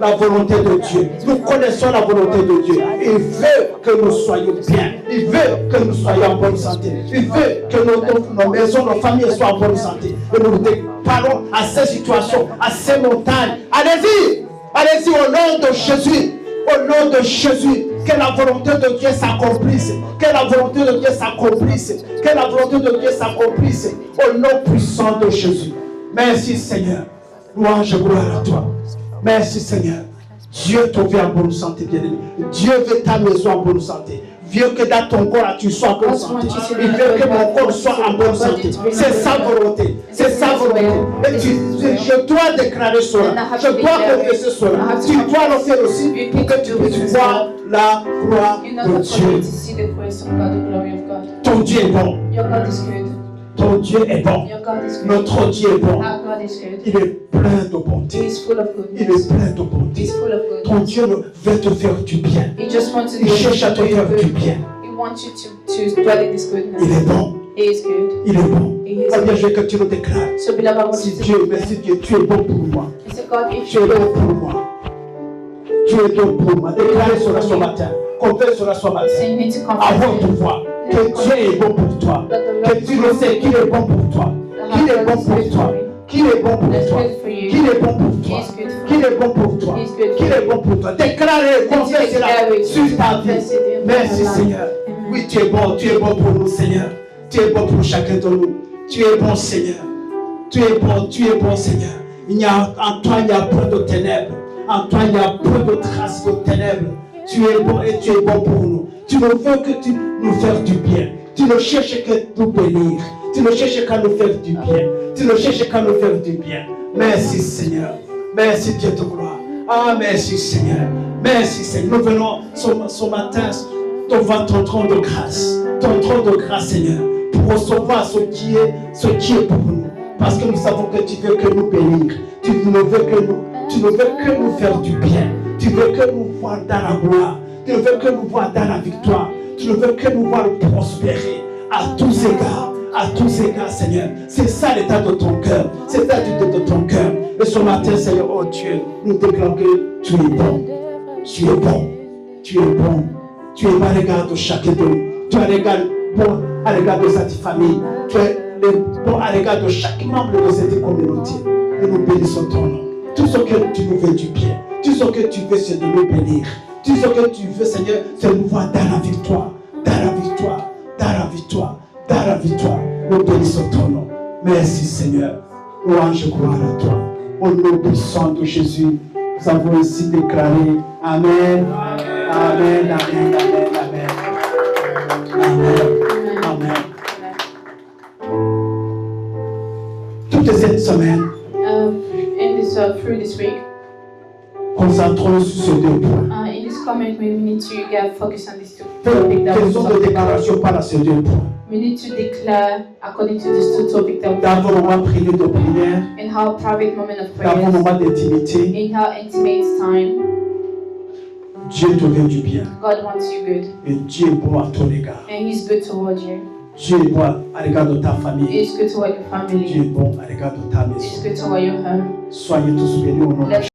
la volonté de Dieu. Nous connaissons la volonté de Dieu. Il veut que nous soyons bien. Il veut que nous soyons en bonne santé. Il veut que nos maisons, nos familles soient en bonne santé. Et nous parlons à ces situations, à ces montagnes. Allez-y, allez-y au nom de Jésus. Au nom de Jésus, que la volonté de Dieu s'accomplisse. Que la volonté de Dieu s'accomplisse. Que la volonté de Dieu s'accomplisse. Au nom puissant de Jésus. Merci Seigneur. Louange et gloire à toi. Merci Seigneur. Dieu te veut en bonne santé, bien-aimé. Dieu veut ta maison en bonne santé. Dieu que dans ton corps, tu sois en bonne santé. Il veut que mon corps soit en bonne santé. C'est sa volonté. C'est sa volonté. Et je dois déclarer cela. Je dois confesser cela. Tu dois le faire aussi pour que tu puisses voir la gloire de Dieu. Ton Dieu est bon. Ton Dieu est bon. Notre Dieu est bon. Il est plein de bonté. Il est plein de bonté. Ton Dieu veut te faire du bien. Il cherche à te faire du bien. Il est bon. Il est bon. Combien je veux que tu le déclares. Si Dieu, merci Dieu, tu es bon pour moi. Tu es bon pour moi. Tu es bon pour moi. Déclarez cela ce matin. Confesse cela ce matin. Avant de voir que Dieu est bon pour toi. Que tu le sais qu'il est bon pour toi. Qu'il est bon pour toi. Qu'il est bon pour toi. Qu'il est bon pour toi. Qu'il est bon pour toi. Qu'il est bon pour toi. Déclarez, confessez-la sur ta vie. Merci Seigneur. Oui, tu es bon pour nous Seigneur. Tu es bon pour chacun de nous. Tu es bon Seigneur. Tu es bon Seigneur. En toi il y a peu de ténèbres. En toi il y a peu de traces de ténèbres. Tu es bon et tu es bon pour nous. Tu ne veux que tu nous fasses du bien. Tu ne cherches que nous bénir. Tu ne cherches qu'à nous faire du bien. Tu ne cherches qu'à nous faire du bien. Merci Seigneur. Merci Dieu de gloire. Ah merci Seigneur. Merci Seigneur. Nous venons ce matin devant ton trône de grâce. Ton trône de grâce Seigneur. Pour recevoir ce qui est pour nous. Parce que nous savons que tu veux que nous bénir. Tu ne veux que nous faire du bien. Tu veux que nous voir dans la gloire. Tu veux que nous voir dans la victoire. Tu veux que nous voir prospérer à tous égards. À tous égards, Seigneur. C'est ça l'état de ton cœur. C'est ça l'état de ton cœur. Et ce matin, Seigneur, oh Dieu, nous déclarons que tu es bon. Tu es bon. Tu es bon. Tu es bon à l'égard de chacun de nous. Tu es bon à l'égard de cette famille. Tu es bon à l'égard de chaque membre de cette communauté. Et nous bénissons ton nom. Tout ce que tu nous veux du bien. Tout ce que tu veux, c'est de nous bénir. Tout ce que tu veux, Seigneur, c'est de nous voir dans la victoire. Dans la victoire. Dans la victoire. Dans la victoire. Nous bénissons ton nom. Merci, Seigneur. Louange, gloire à toi. Au nom puissant de Jésus, nous avons ainsi déclaré Amen. Amen. Amen. Amen. Amen. Amen. Amen. Toute cette semaine, through this week, concentrons sur ces deux points. in this comment we need to get focused on these two topics that we Faisons des talked about. déclarations par ces deux points. We need to declare according to these two topics that we Dans talked vos moments about. privés de prière, In our private moment of dans vos prayer, moments d'intimité, in our intimate time, Dieu te veut du bien. God wants you good, Et Dieu est bon à ton égard. and He's good toward you. Dieu est bon à l'égard de ta famille. He's good toward your Dieu est family. bon à l'égard de ta He's maison. good toward your home. Soyez tous bénis au nom de Let